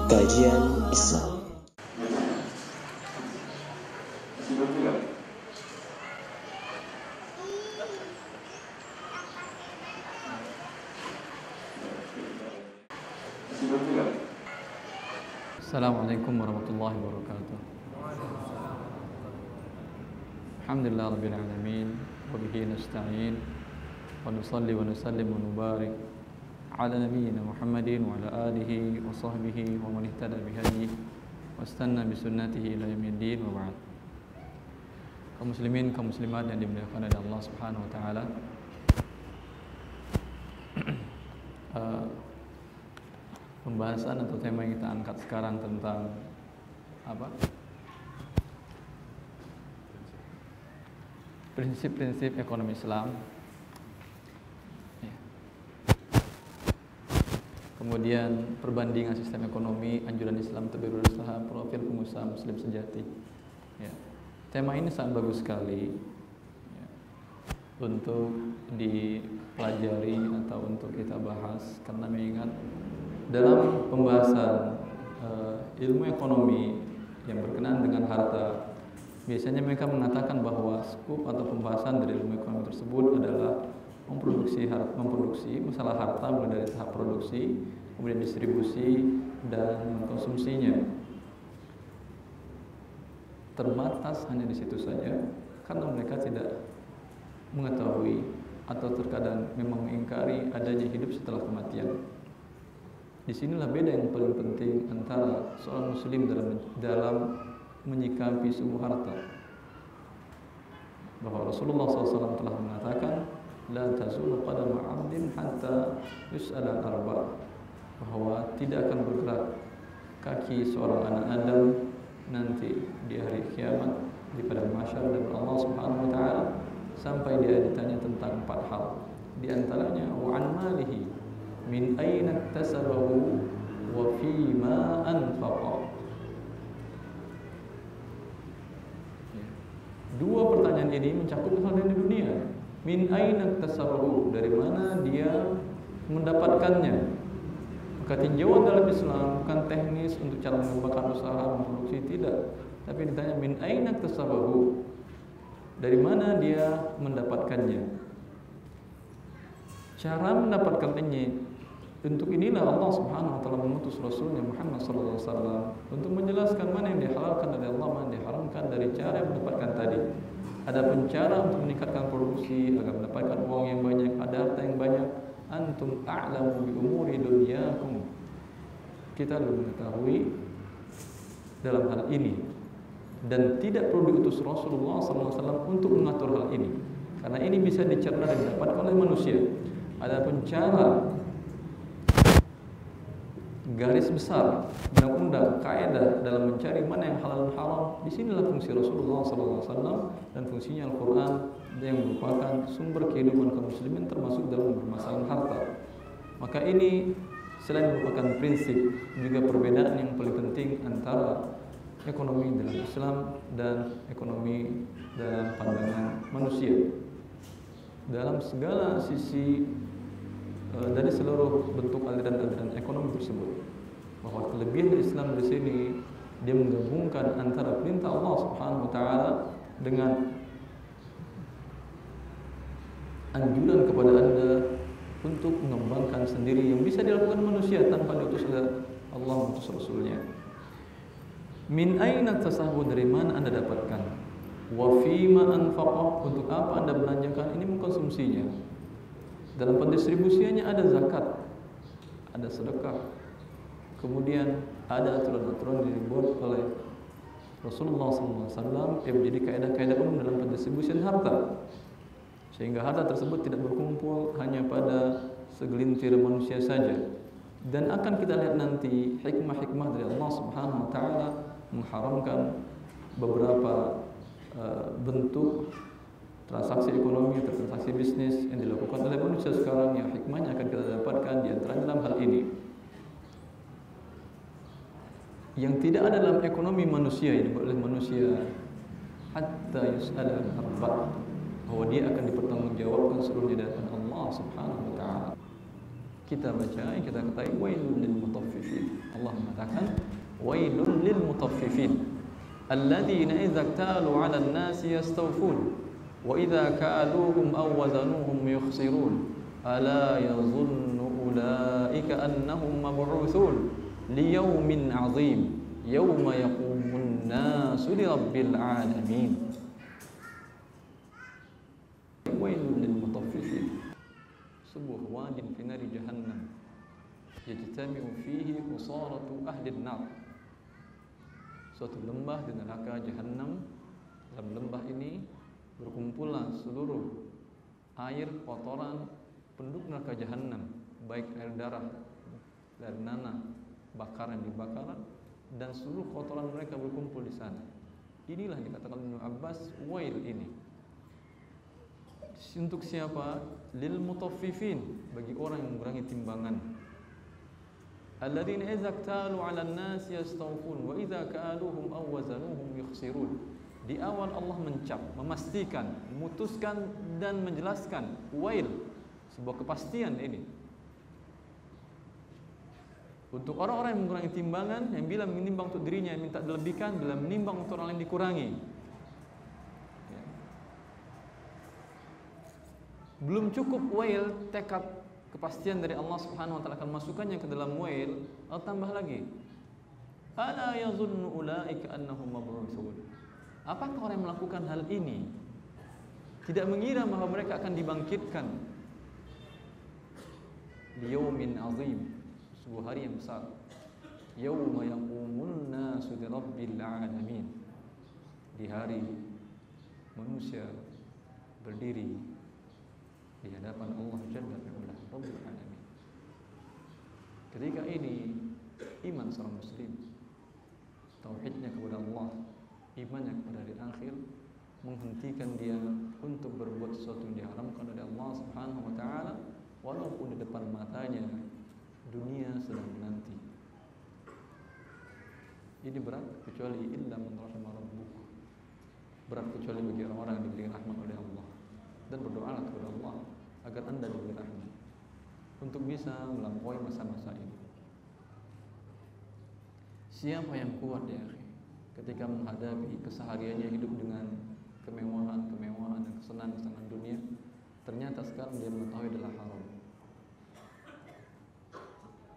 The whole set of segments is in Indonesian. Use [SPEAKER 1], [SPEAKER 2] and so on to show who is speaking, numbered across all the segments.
[SPEAKER 1] kajian Islam.
[SPEAKER 2] Assalamualaikum warahmatullahi wabarakatuh. Alhamdulillah rabbil alamin wa bihi nasta'in wa nusalli wa nusallim wa nubarik ala nabiyyina Muhammadin wa ala alihi wa sahbihi wa man ihtada bihadihi wa istanna bi sunnatihi ila yaumiddin wa ba'd. Kaum muslimin, kaum muslimat yang dimuliakan oleh Allah Subhanahu wa taala. Pembahasan atau tema yang kita angkat sekarang tentang apa? Prinsip-prinsip ekonomi Islam. Ya. Kemudian perbandingan sistem ekonomi, anjuran Islam untuk berusaha, profil pengusaha Muslim sejati. Ya. Tema ini sangat bagus sekali ya, untuk dipelajari atau untuk kita bahas karena mengingat dalam pembahasan ilmu ekonomi yang berkenaan dengan harta, biasanya mereka mengatakan bahwa skup atau pembahasan dari ilmu ekonomi tersebut adalah memproduksi masalah harta mulai dari tahap produksi, kemudian distribusi dan mengkonsumsinya. Terbatas hanya di situ saja karena mereka tidak mengetahui atau terkadang memang mengingkari adanya hidup setelah kematian. Disinilah beda yang paling penting antara seorang muslim dalam menyikapi sebuah harta. Bahwa Rasulullah SAW telah mengatakan, la tazulu qadama 'abdin hatta yus'ala arba', bahwa tidak akan bergerak kaki seorang anak Adam nanti di hari kiamat di padang mahsyar dan Allah Subhanahu wa taala sampai dia ditanya tentang 4 hal. Di antaranya wa an malihi, min aina iktasabahu wa fima anfaqa. Dua pertanyaan ini mencakup hal di dunia. Min aina iktasabahu, dari mana dia mendapatkannya. Maka tinjauan dalam Islam bukan teknis untuk cara mengembangkan usaha, memproduksi, tidak. Tapi ditanya min aina iktasabahu, dari mana dia mendapatkannya. Cara mendapatkan ini, untuk inilah Allah Subhanahu wa taala mengutus Rasulnya Muhammad sallallahu alaihi wasallam untuk menjelaskan mana yang dihalalkan dari Allah, mana yang diharamkan, dari cara yang mendapatkan tadi. Adapun cara untuk meningkatkan produksi agar mendapatkan uang yang banyak, ada harta yang banyak, antum a'lamu bi umuri dunyakum. Kita lebih mengetahui dalam hal ini dan tidak perlu diutus Rasulullah sallallahu alaihi wasallam untuk mengatur hal ini. Karena ini bisa dicerna dan didapatkan oleh manusia. Adapun cara, garis besar, undang-undang, kaidah dalam mencari mana yang halal dan haram, disinilah fungsi Rasulullah SAW dan fungsinya Al-Quran yang merupakan sumber kehidupan kaum muslimin termasuk dalam permasalahan harta. Maka ini selain merupakan prinsip, juga perbedaan yang paling penting antara ekonomi dalam Islam dan ekonomi dalam pandangan manusia. Dalam segala sisi dari seluruh bentuk aliran-aliran ekonomi tersebut, bahwa kelebihan Islam di sini dia menggabungkan antara perintah Allah Subhanahu wa taala dengan anjuran kepada Anda untuk mengembangkan sendiri yang bisa dilakukan manusia tanpa diutus oleh Allah mengutus Rasulnya. Min aina tasahu, dari mana Anda dapatkan? Wa fima anfaqah, untuk apa Anda belanjakan? Ini mengkonsumsinya. Dalam pendistribusiannya ada zakat, ada sedekah, kemudian ada aturan-aturan yang dibuat oleh Rasulullah SAW yang menjadi kaidah-kaidah umum dalam pendistribusian harta, sehingga harta tersebut tidak berkumpul hanya pada segelintir manusia saja. Dan akan kita lihat nanti hikmah-hikmah dari Allah Subhanahu wa taala mengharamkan beberapa bentuk transaksi ekonomi atau transaksi bisnis yang dilakukan oleh manusia sekarang, yang hikmahnya akan kita dapatkan di antara dalam hal ini. Yang tidak ada dalam ekonomi manusia yang dibuat oleh manusia, hatta yus'ala al-arba', bahwa dia akan dipertanggungjawabkan seluruhnya dari Allah Subhanahu wa taala. kita baca, yang kita ketahui wailul lil mutaffifin. Allah mengatakan wailul lil mutaffifin alladzina idza iktalu 'alan nasi yastawfun wa idza kaaluhum aw wazanuhum yukhsirun ala yazunnu ulaika annahum mab'utsun liyaumin 'azim yauma yaqumun nasu lirabbil 'alamin. Wailul lil mutaffifin, sebuah wadin fi nari jahannam yajtami'u fihi usaratu ahli an-nar, suatu lembah di neraka jahannam. Dalam lembah ini berkumpullah seluruh air kotoran penduduk neraka jahannam, baik air darah, air nanah, bakaran dibakaran, dan seluruh kotoran mereka berkumpul di sana. Inilah dikatakan Ibnu Abbas wail ini. Untuk siapa? Lil mutaffifin, bagi orang yang mengurangi timbangan. Alladzina idza iktalu 'alan nasi yastawfun wa idza kaaluhum aw wazanuhum yukhsirun. Di awal Allah mencap, memastikan, memutuskan dan menjelaskan wail, sebuah kepastian ini. Untuk orang-orang yang mengurangi timbangan, yang bila menimbang untuk dirinya minta dilebihkan, bila menimbang untuk orang lain dikurangi. Belum cukup wail, tekad kepastian dari Allah Subhanahu wa taala akan masukkannya ke dalam wail, Allah tambah lagi. Ala yazunnu ulaika annahum mab'utsun. Apakah orang yang melakukan hal ini tidak mengira bahwa mereka akan dibangkitkan di yaumin azim, sebuah hari yang besar. Yauma yaqumun nasu lirabbil alamin. Di hari manusia berdiri di hadapan Allah Jalla wa'ala, Rabbul Alamin. Ketika ini iman seorang muslim, tauhidnya kepada Allah, imannya kepada hari akhir, menghentikan dia untuk berbuat sesuatu yang diharamkan oleh Allah Subhanahu wa taala, walaupun di depan matanya dunia sedang menanti. Ini berat kecuali illa man rahimah rabbuk. Berat kecuali bagi orang-orang yang diberi rahmat oleh Allah. Dan berdoalah kepada Allah agar anda diberi rahmat untuk bisa melampaui masa-masa ini. Siapa yang kuat ya ketika menghadapi kesehariannya hidup dengan kemewahan dan kesenangan dunia, ternyata sekarang dia mengetahui adalah haram.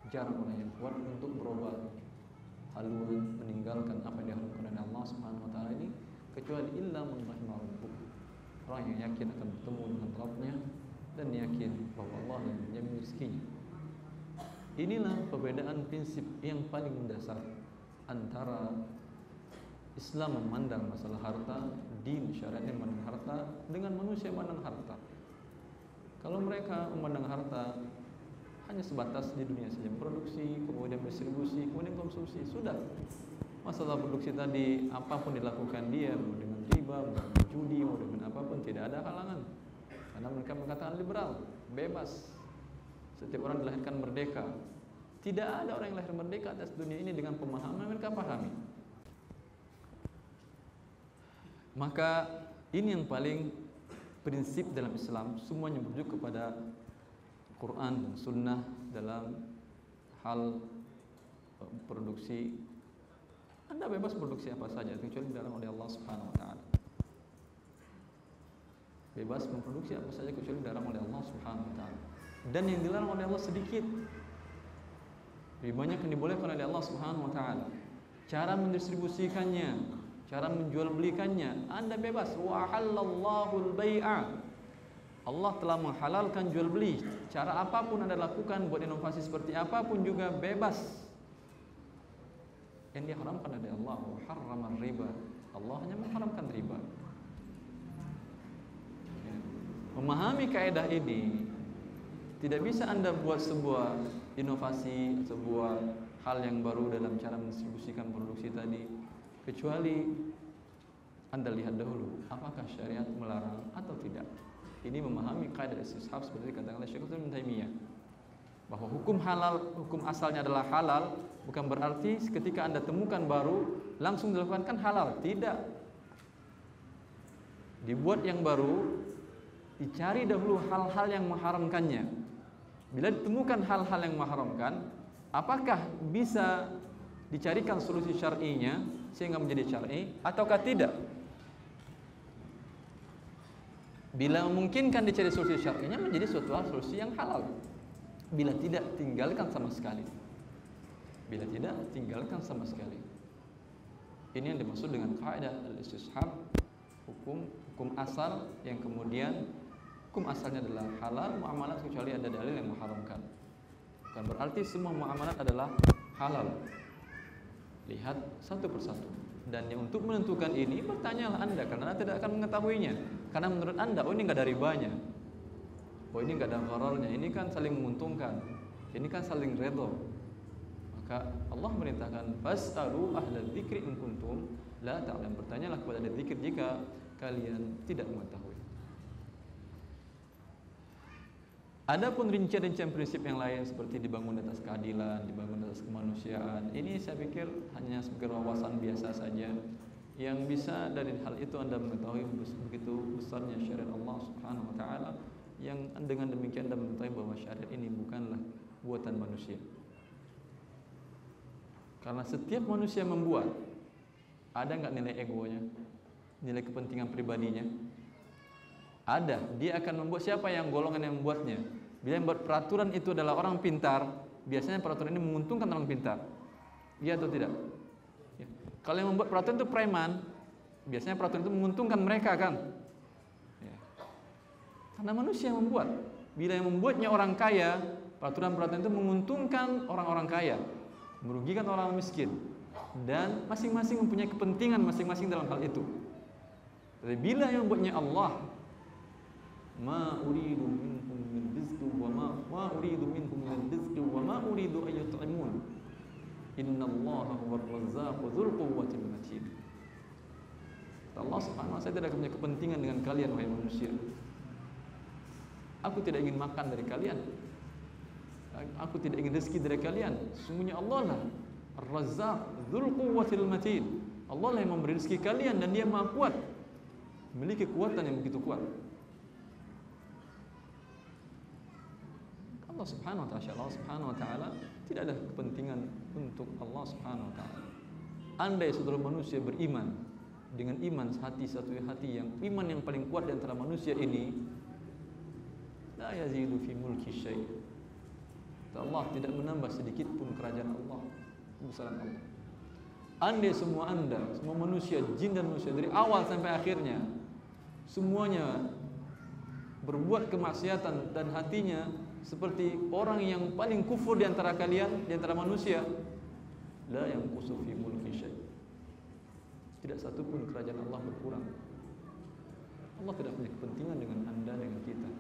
[SPEAKER 2] Jarang orang yang kuat untuk berubah haluan, meninggalkan apa yang diharamkan oleh Allah Subhanahu wa taala ini, kecuali illa man rahimah rabbuk. Orang yang yakin akan bertemu dengan Rabbnya dan yakin bahwa Allah yang menjamin rezekinya. Inilah perbedaan prinsip yang paling mendasar antara Islam memandang masalah harta, din syariatnya memandang harta, dengan manusia memandang harta. Kalau mereka memandang harta hanya sebatas di dunia saja, produksi, kemudian distribusi, kemudian konsumsi, sudah. Masalah produksi tadi apapun dilakukan dia, mau dengan riba, mau dengan judi, mau dengan apapun, tidak ada halangan. Karena mereka mengatakan liberal, bebas. Setiap orang dilahirkan merdeka. Tidak ada orang yang lahir merdeka atas dunia ini dengan pemahaman mereka pahami. Maka ini yang paling prinsip dalam Islam, semuanya merujuk kepada Quran dan Sunnah dalam hal produksi. Anda bebas produksi apa saja kecuali dilarang oleh Allah Subhanahu wa taala. Bebas memproduksi apa saja kecuali dilarang oleh Allah Subhanahu wa taala. Dan yang dilarang oleh Allah sedikit. Lebih banyak yang dibolehkan oleh Allah Subhanahu wa taala. Cara mendistribusikannya, cara menjual belikannya, Anda bebas. Wa halallahu al-bai'a. Allah telah menghalalkan jual beli. Cara apapun Anda lakukan, buat inovasi seperti apapun juga bebas. Yang diharamkan oleh Allah, wa harrama riba. Allah hanya mengharamkan riba. Memahami kaidah ini, tidak bisa Anda buat sebuah inovasi, sebuah hal yang baru dalam cara mendistribusikan produksi tadi, kecuali Anda lihat dahulu apakah syariat melarang atau tidak. Ini memahami kaidah istishab seperti dikatakan oleh Syekh Ibnu Taimiyah, bahwa hukum halal, hukum asalnya adalah halal, bukan berarti ketika Anda temukan baru langsung dilakukan kan halal. Tidak. Dibuat yang baru, dicari dahulu hal-hal yang mengharamkannya. Bila ditemukan hal-hal yang mengharamkan, apakah bisa dicarikan solusi syar'inya sehingga menjadi syar'i ataukah tidak? Bila memungkinkan dicari solusi syar'inya, menjadi suatu solusi yang halal. Bila tidak, tinggalkan sama sekali. Bila tidak, tinggalkan sama sekali. Ini yang dimaksud dengan kaidah al-istishab, hukum asal yang kemudian hukum asalnya adalah halal muamalat kecuali ada dalil yang mengharamkan. Bukan berarti semua muamalat adalah halal. Lihat satu persatu. Dan yang untuk menentukan ini, bertanyalah Anda, karena Anda tidak akan mengetahuinya. Karena menurut Anda, oh ini nggak ada ribanya, oh ini nggak ada ghararnya, ini kan saling menguntungkan, ini kan saling redha. Maka Allah merintahkan, fas'alu ahla dzikri in kuntum la ta'lam. Bertanyalah kepada ahli dzikir jika kalian tidak mengetahui. Adapun rincian-rincian prinsip yang lain seperti dibangun atas keadilan, dibangun atas kemanusiaan, ini saya pikir hanya sebagai wawasan biasa saja. Yang bisa dari hal itu Anda mengetahui begitu besarnya syariat Allah Subhanahu wa taala, yang dengan demikian Anda mengetahui bahwa syariat ini bukanlah buatan manusia. Karena setiap manusia membuat, ada nggak nilai egonya, nilai kepentingan pribadinya? Ada. Dia akan membuat, siapa yang golongan yang membuatnya? Bila yang membuat peraturan itu adalah orang pintar, biasanya peraturan ini menguntungkan orang pintar. Iya atau tidak? Ya. Kalau yang membuat peraturan itu preman, biasanya peraturan itu menguntungkan mereka kan? Ya. Karena manusia yang membuat. Bila yang membuatnya orang kaya, peraturan-peraturan itu menguntungkan orang-orang kaya, merugikan orang miskin, dan masing-masing mempunyai kepentingan masing-masing dalam hal itu. Tapi bila yang membuatnya Allah, ma uridu minhum min rizqi wa ma uridu minhum min rizqi wa ma uridu an yut'imun, innallaha huwar razzaqu dzul quwwatil matin. Allah Subhanahu wa taala, saya tidak punya kepentingan dengan kalian wahai manusia. Aku tidak ingin makan dari kalian, aku tidak ingin rezeki dari kalian. Sesungguhnya Allah lah Ar-Razzaq dzul quwwatil matin. Allah lah yang memberi rezeki kalian dan Dia Maha Kuat, memiliki kekuatan yang begitu kuat. Allah Subhanahu wa taala tidak ada kepentingan untuk Allah Subhanahu wa taala. Andai saudara manusia beriman dengan iman satu hati yang iman yang paling kuat di antara manusia ini, la yazidu fi mulki syai'. Allah tidak menambah sedikit pun kerajaan Allah, kebesaran Allah. Andai semua manusia, jin dan manusia dari awal sampai akhirnya semuanya berbuat kemaksiatan dan hatinya seperti orang yang paling kufur di antara kalian, di antara manusia, la yanqusu fi mulki syai'. Tidak satu pun kerajaan Allah berkurang. Allah tidak punya kepentingan dengan Anda, dengan kita.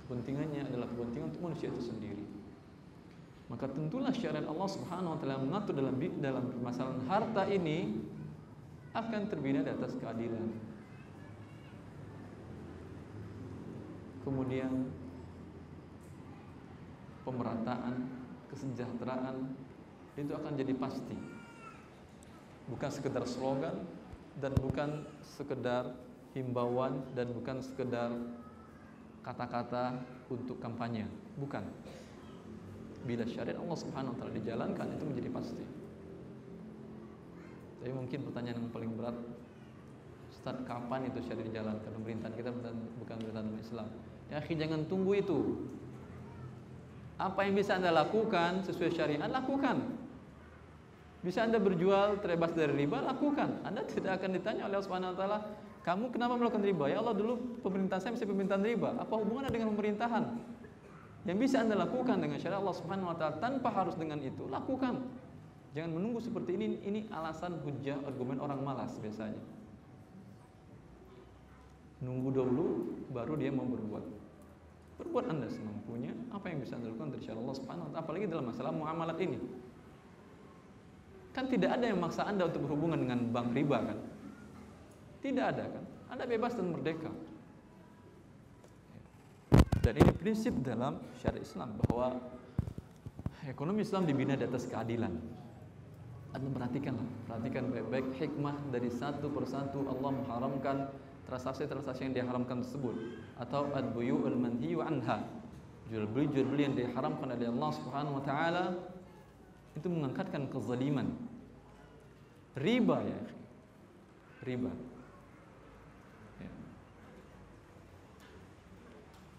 [SPEAKER 2] Kepentingannya adalah kepentingan untuk manusia itu sendiri. Maka tentulah syariat Allah Subhanahu wa taala mengatur dalam permasalahan harta ini akan terbina di atas keadilan. Kemudian pemerataan, kesejahteraan itu akan jadi pasti. Bukan sekedar slogan dan bukan sekedar himbauan dan bukan sekedar kata-kata untuk kampanye, bukan. Bila syariat Allah Subhanahu wa taala dijalankan, itu menjadi pasti. Tapi mungkin pertanyaan yang paling berat, Ustaz, kapan itu syariat dijalankan? Pemerintahan kita bukan pemerintahan Islam. Ya, jangan tunggu itu. Apa yang bisa Anda lakukan sesuai syariat, lakukan. Bisa Anda berjual terbebas dari riba, lakukan. Anda tidak akan ditanya oleh Allah Subhanahu wa taala, kamu kenapa melakukan riba? Ya Allah, dulu pemerintahan saya masih pemerintahan riba. Apa hubungannya dengan pemerintahan? Yang bisa Anda lakukan dengan syariat Allah Subhanahu wa taala tanpa harus dengan itu, lakukan. Jangan menunggu seperti ini. Ini alasan, hujah, argumen orang malas biasanya. Nunggu dulu baru dia mau berbuat. Berbuat Anda semampunya, apa yang bisa Anda lakukan dari syariat Allah Subhanahu wa taala, apalagi dalam masalah muamalat ini. Kan tidak ada yang memaksa Anda untuk berhubungan dengan bank riba kan? Tidak ada kan? Anda bebas dan merdeka. Dan ini prinsip dalam syariat Islam, bahwa ekonomi Islam dibina di atas keadilan. Anda perhatikan baik-baik hikmah dari satu persatu Allah mengharamkan transaksi-transaksi yang diharamkan tersebut, atau ad-buyu'ul manhiyu anha, Jual beli yang diharamkan oleh Allah Subhanahu wa taala itu mengangkatkan kezaliman. Riba ya, riba. Ya.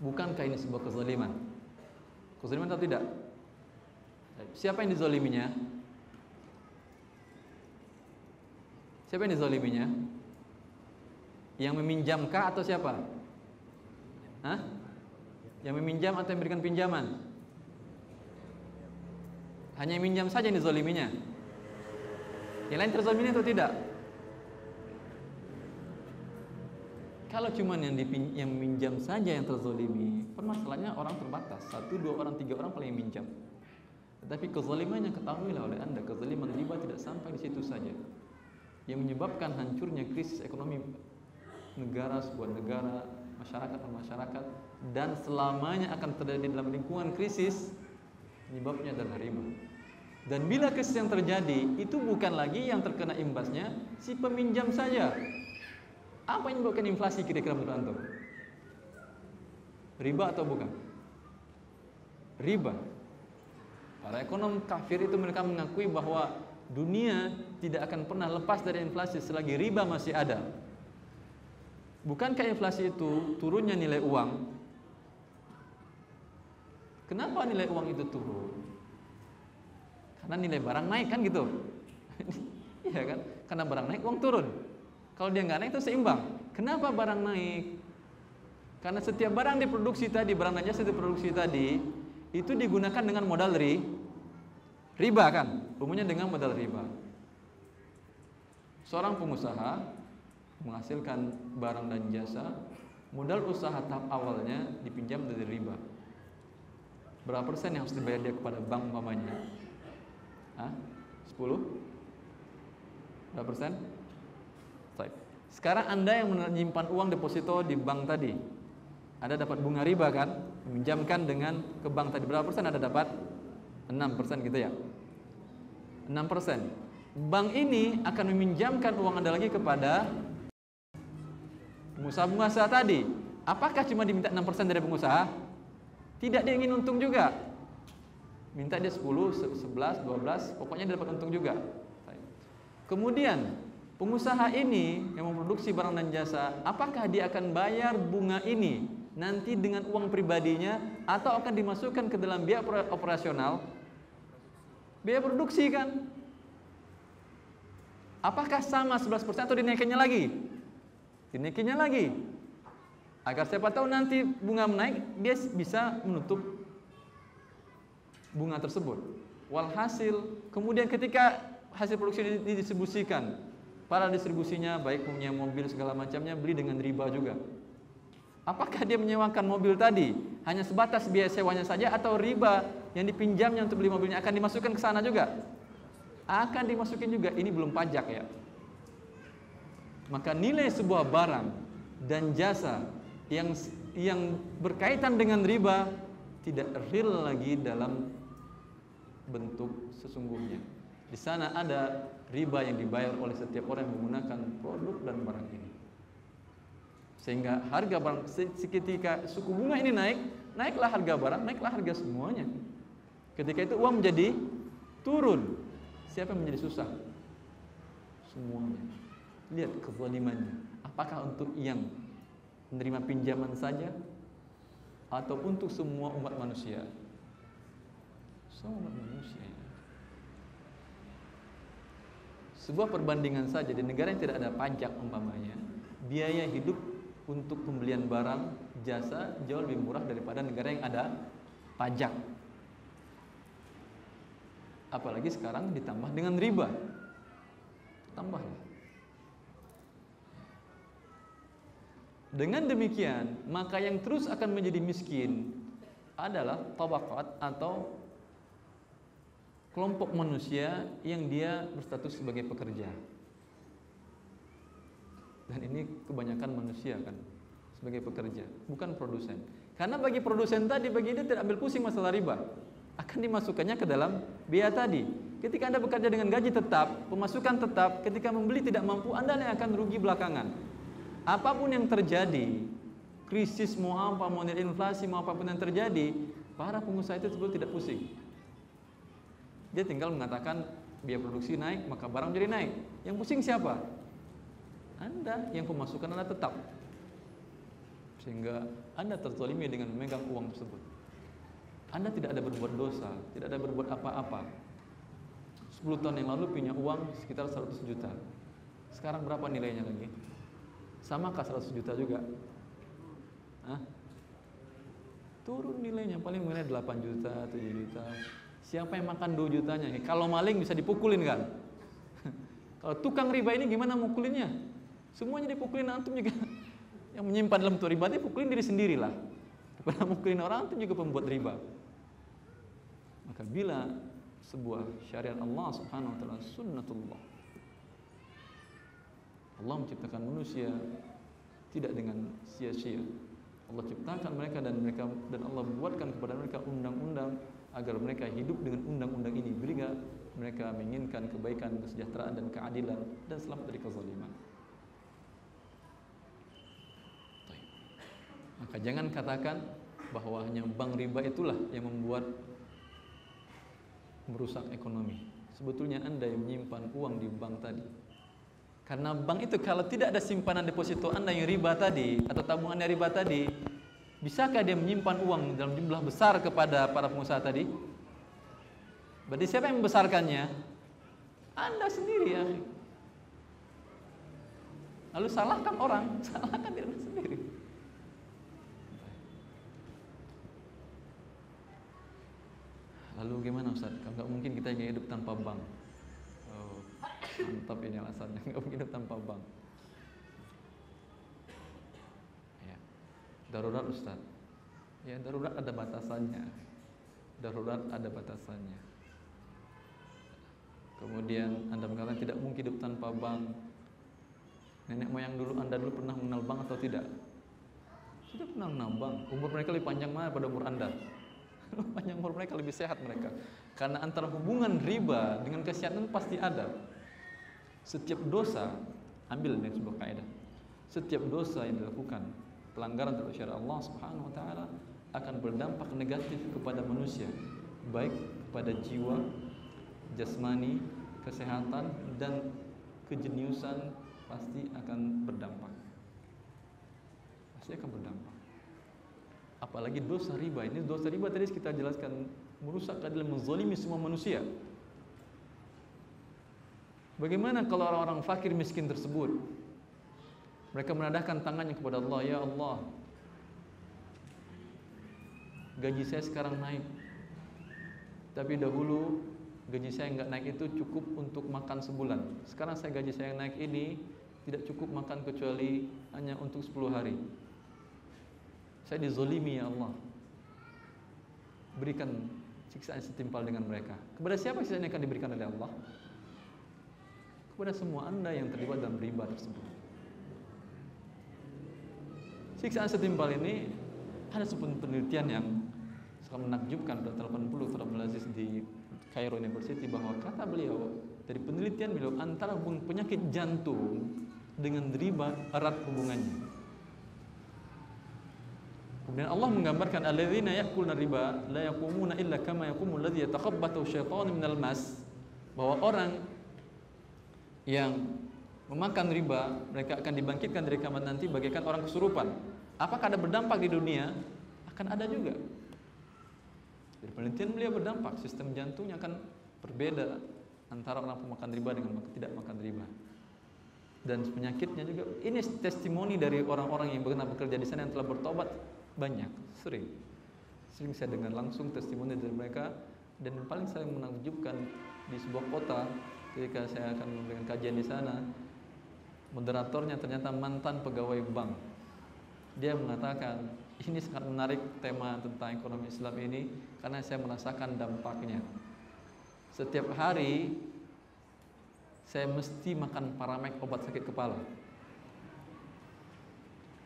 [SPEAKER 2] Bukankah ini sebuah kezaliman? Kezaliman atau tidak? Siapa yang dizaliminya? Siapa yang dizaliminya? Yang meminjamkah atau siapa? Hah? Yang meminjam atau yang memberikan pinjaman? Hanya yang minjam saja yang dizaliminya. Yang lain terzalimi atau tidak? Kalau cuma yang minjam saja yang terzalimi, permasalahannya orang terbatas, 1, 2 orang, 3 orang paling minjam. Tetapi kezalimannya ketahuilah oleh Anda, kezaliman riba tidak sampai di situ saja. Yang menyebabkan hancurnya krisis ekonomi negara, sebuah negara, masyarakat per masyarakat, dan selamanya akan terjadi dalam lingkungan krisis, penyebabnya adalah riba. Dan bila krisis yang terjadi, itu bukan lagi yang terkena imbasnya si peminjam saja. Apa yang menyebabkan inflasi kira-kira menurut antum? Riba atau bukan? Riba. Para ekonom kafir itu mereka mengakui bahwa dunia tidak akan pernah lepas dari inflasi selagi riba masih ada. Bukankah inflasi itu turunnya nilai uang? Kenapa nilai uang itu turun? Karena nilai barang naik kan gitu. Iya kan? Karena barang naik uang turun. Kalau dia nggak naik itu seimbang. Kenapa barang naik? Karena setiap barang diproduksi tadi, barang dan jasa diproduksi tadi itu digunakan dengan modal riba kan? Umumnya dengan modal riba. Seorang pengusaha menghasilkan barang dan jasa, modal usaha tahap awalnya dipinjam dari riba. Berapa persen yang harus dibayar dia kepada bank umpamanya? 10? Berapa persen? Baik. Sekarang Anda yang menyimpan uang deposito di bank tadi, Anda dapat bunga riba kan? Meminjamkan dengan ke bank tadi, berapa persen Anda dapat? 6% gitu ya. 6%. Bank ini akan meminjamkan uang Anda lagi kepada pengusaha-pengusaha tadi. Apakah cuma diminta 6% dari pengusaha? Tidak, dia ingin untung juga. Minta dia 10, 11, 12, pokoknya dia dapat untung juga. Kemudian pengusaha ini yang memproduksi barang dan jasa, apakah dia akan bayar bunga ini nanti dengan uang pribadinya atau akan dimasukkan ke dalam biaya operasional? Biaya produksi kan? Apakah sama 11% atau dinaikinnya lagi? Dinaikinnya lagi. Agar siapa tahu nanti bunga menaik, dia bisa menutup bunga tersebut. Walhasil, kemudian ketika hasil produksi didistribusikan, para distribusinya baik punya mobil segala macamnya beli dengan riba juga. Apakah dia menyewakan mobil tadi hanya sebatas biaya sewanya saja atau riba yang dipinjamnya untuk beli mobilnya akan dimasukkan ke sana juga? Akan dimasukin juga. Ini belum pajak ya. Maka nilai sebuah barang dan jasa yang berkaitan dengan riba tidak real lagi dalam bentuk sesungguhnya. Di sana ada riba yang dibayar oleh setiap orang yang menggunakan produk dan barang ini. Sehingga harga barang seketika suku bunga ini naik, naiklah harga barang, naiklah harga semuanya. Ketika itu uang menjadi turun. Siapa yang menjadi susah? Semuanya. Lihat kezalimannya. Apakah untuk yang menerima pinjaman saja atau untuk semua umat manusia? Semua umat manusia. Sebuah perbandingan saja di negara yang tidak ada pajak umpamanya, biaya hidup untuk pembelian barang jasa jauh lebih murah daripada negara yang ada pajak. Apalagi sekarang ditambah dengan riba. Tambahlah. Dengan demikian, maka yang terus akan menjadi miskin adalah tabaqat atau kelompok manusia yang dia berstatus sebagai pekerja. Dan ini kebanyakan manusia kan sebagai pekerja, bukan produsen. Karena bagi produsen tadi, bagi dia tidak ambil pusing masalah riba, akan dimasukkannya ke dalam biaya tadi. Ketika Anda bekerja dengan gaji tetap, pemasukan tetap, ketika membeli tidak mampu, Anda yang akan rugi belakangan. Apapun yang terjadi, krisis, mau apa, mau nilai inflasi, mau apapun yang terjadi, para pengusaha itu sebetulnya tidak pusing. Dia tinggal mengatakan biaya produksi naik, maka barang jadi naik. Yang pusing siapa? Anda yang pemasukan Anda tetap, sehingga Anda terzalimi dengan memegang uang tersebut. Anda tidak ada berbuat dosa, tidak ada berbuat apa-apa. 10 tahun yang lalu punya uang sekitar 100 juta. Sekarang berapa nilainya lagi? Samakah 100 juta juga? Hah? Turun nilainya, paling mulai 8 juta, 7 juta. Siapa yang makan 2 jutanya? Kalau maling bisa dipukulin kan? Kalau tukang riba ini gimana mukulinnya? Semuanya dipukulin, antum juga. Yang menyimpan dalam tuh riba itu pukulin diri sendirilah. Daripada mukulin orang, antum juga pembuat riba. Maka bila sebuah syariat Allah Subhanahu wa taala, sunnatullah, Allah menciptakan manusia tidak dengan sia-sia. Allah ciptakan mereka dan Allah buatkan kepada mereka undang-undang agar mereka hidup dengan undang-undang ini, bila mereka menginginkan kebaikan, kesejahteraan dan keadilan dan selamat dari kezaliman. Maka jangan katakan bahwa hanya bank riba itulah yang merusak ekonomi. Sebetulnya Anda yang menyimpan uang di bank tadi. Karena bank itu kalau tidak ada simpanan deposito Anda yang riba tadi atau tabungannya riba tadi, bisakah dia menyimpan uang dalam jumlah besar kepada para pengusaha tadi? Berarti siapa yang membesarkannya? Anda sendiri ya. Lalu salahkan orang, salahkan diri sendiri. Lalu gimana Ustaz? Kalau nggak mungkin kita hidup tanpa bank. Oh, mantap ini alasannya, nggak mungkin hidup tanpa bank. Ya. Darurat Ustaz. Ya, darurat ada batasannya. Darurat ada batasannya. Kemudian Anda mengatakan tidak mungkin hidup tanpa bank. Nenek moyang Anda dulu pernah mengenal bank atau tidak? Tidak pernah mengenal bank. Umur mereka lebih panjang mana pada umur Anda? Panjang umur mereka, lebih sehat mereka. Karena antara hubungan riba dengan kesehatan pasti ada. Setiap dosa, ambil dari sebuah kaidah, setiap dosa yang dilakukan, pelanggaran terhadap syariat Allah Subhanahu wa taala, akan berdampak negatif kepada manusia, baik kepada jiwa, jasmani, kesehatan dan kejeniusan, pasti akan berdampak. Pasti akan berdampak. Apalagi dosa riba. Ini dosa riba tadi kita jelaskan merusak keadilan, menzalimi semua manusia. Bagaimana kalau orang-orang fakir miskin tersebut mereka menadahkan tangannya kepada Allah, ya Allah, gaji saya sekarang naik, tapi dahulu gaji saya nggak naik itu cukup untuk makan sebulan. Sekarang gaji saya naik ini tidak cukup makan kecuali hanya untuk 10 hari. Saya dizolimi ya Allah. Berikan siksaan setimpal dengan mereka. Kepada siapa siksaan yang akan diberikan oleh Allah? Kepada semua Anda yang terlibat dalam riba tersebut. Siksaan setimpal ini ada sebuah penelitian yang sangat menakjubkan pada tahun 80 Dr. Abdul Aziz di Cairo University, bahwa kata beliau, dari penelitian beliau, antara penyakit jantung dengan riba erat hubungannya. Kemudian Allah menggambarkan alladzina ya'kuluna riba la yaqumuna illa kama yaqumul ladzi yatakhabbathu syaitanu minal mas, bahwa orang yang memakan riba mereka akan dibangkitkan dari kiamat nanti bagaikan orang kesurupan. Apakah ada berdampak di dunia? Akan ada juga. Jadi penelitian beliau berdampak, sistem jantungnya akan berbeda antara orang pemakan riba dengan tidak makan riba. Dan penyakitnya juga. Ini testimoni dari orang-orang yang pernah bekerja di sana yang telah bertobat. Banyak, sering saya dengar langsung testimoni dari mereka. Dan yang paling saya menakjubkan, di sebuah kota ketika saya akan memberikan kajian di sana, moderatornya ternyata mantan pegawai bank. Dia mengatakan, ini sangat menarik tema tentang ekonomi Islam ini karena saya merasakan dampaknya. Setiap hari saya mesti makan Paramek, obat sakit kepala.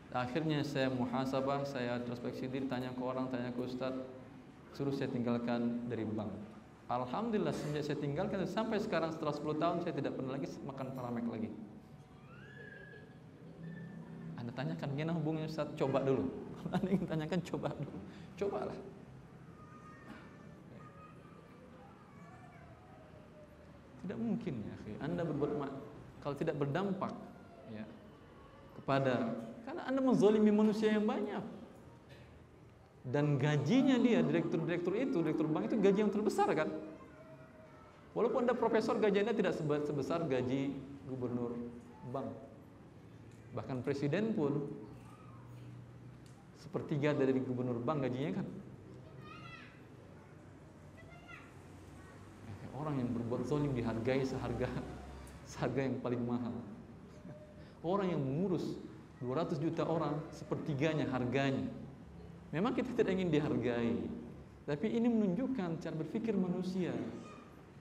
[SPEAKER 2] Akhirnya saya muhasabah, saya introspeksi diri, tanya ke orang, tanya ke ustaz, suruh saya tinggalkan dari bank. Alhamdulillah sejak saya tinggalkan sampai sekarang setelah 10 tahun saya tidak pernah lagi makan Paramek lagi. Anda tanyakan gimana hubungannya Ustaz, coba dulu. Anda ingin tanyakan, coba dulu. Cobalah. Tidak mungkin ya, Anda berbuat kalau tidak berdampak ya kepada, karena Anda menzalimi manusia yang banyak. Dan gajinya dia, direktur bank itu gaji yang terbesar kan. Walaupun Anda profesor, gaji Anda tidak sebesar gaji gubernur bank. Bahkan presiden pun sepertiga dari gubernur bank gajinya kan. Orang yang berbuat zalim dihargai seharga yang paling mahal. Orang yang mengurus 200 juta orang sepertiganya harganya. Memang kita tidak ingin dihargai, tapi ini menunjukkan cara berpikir manusia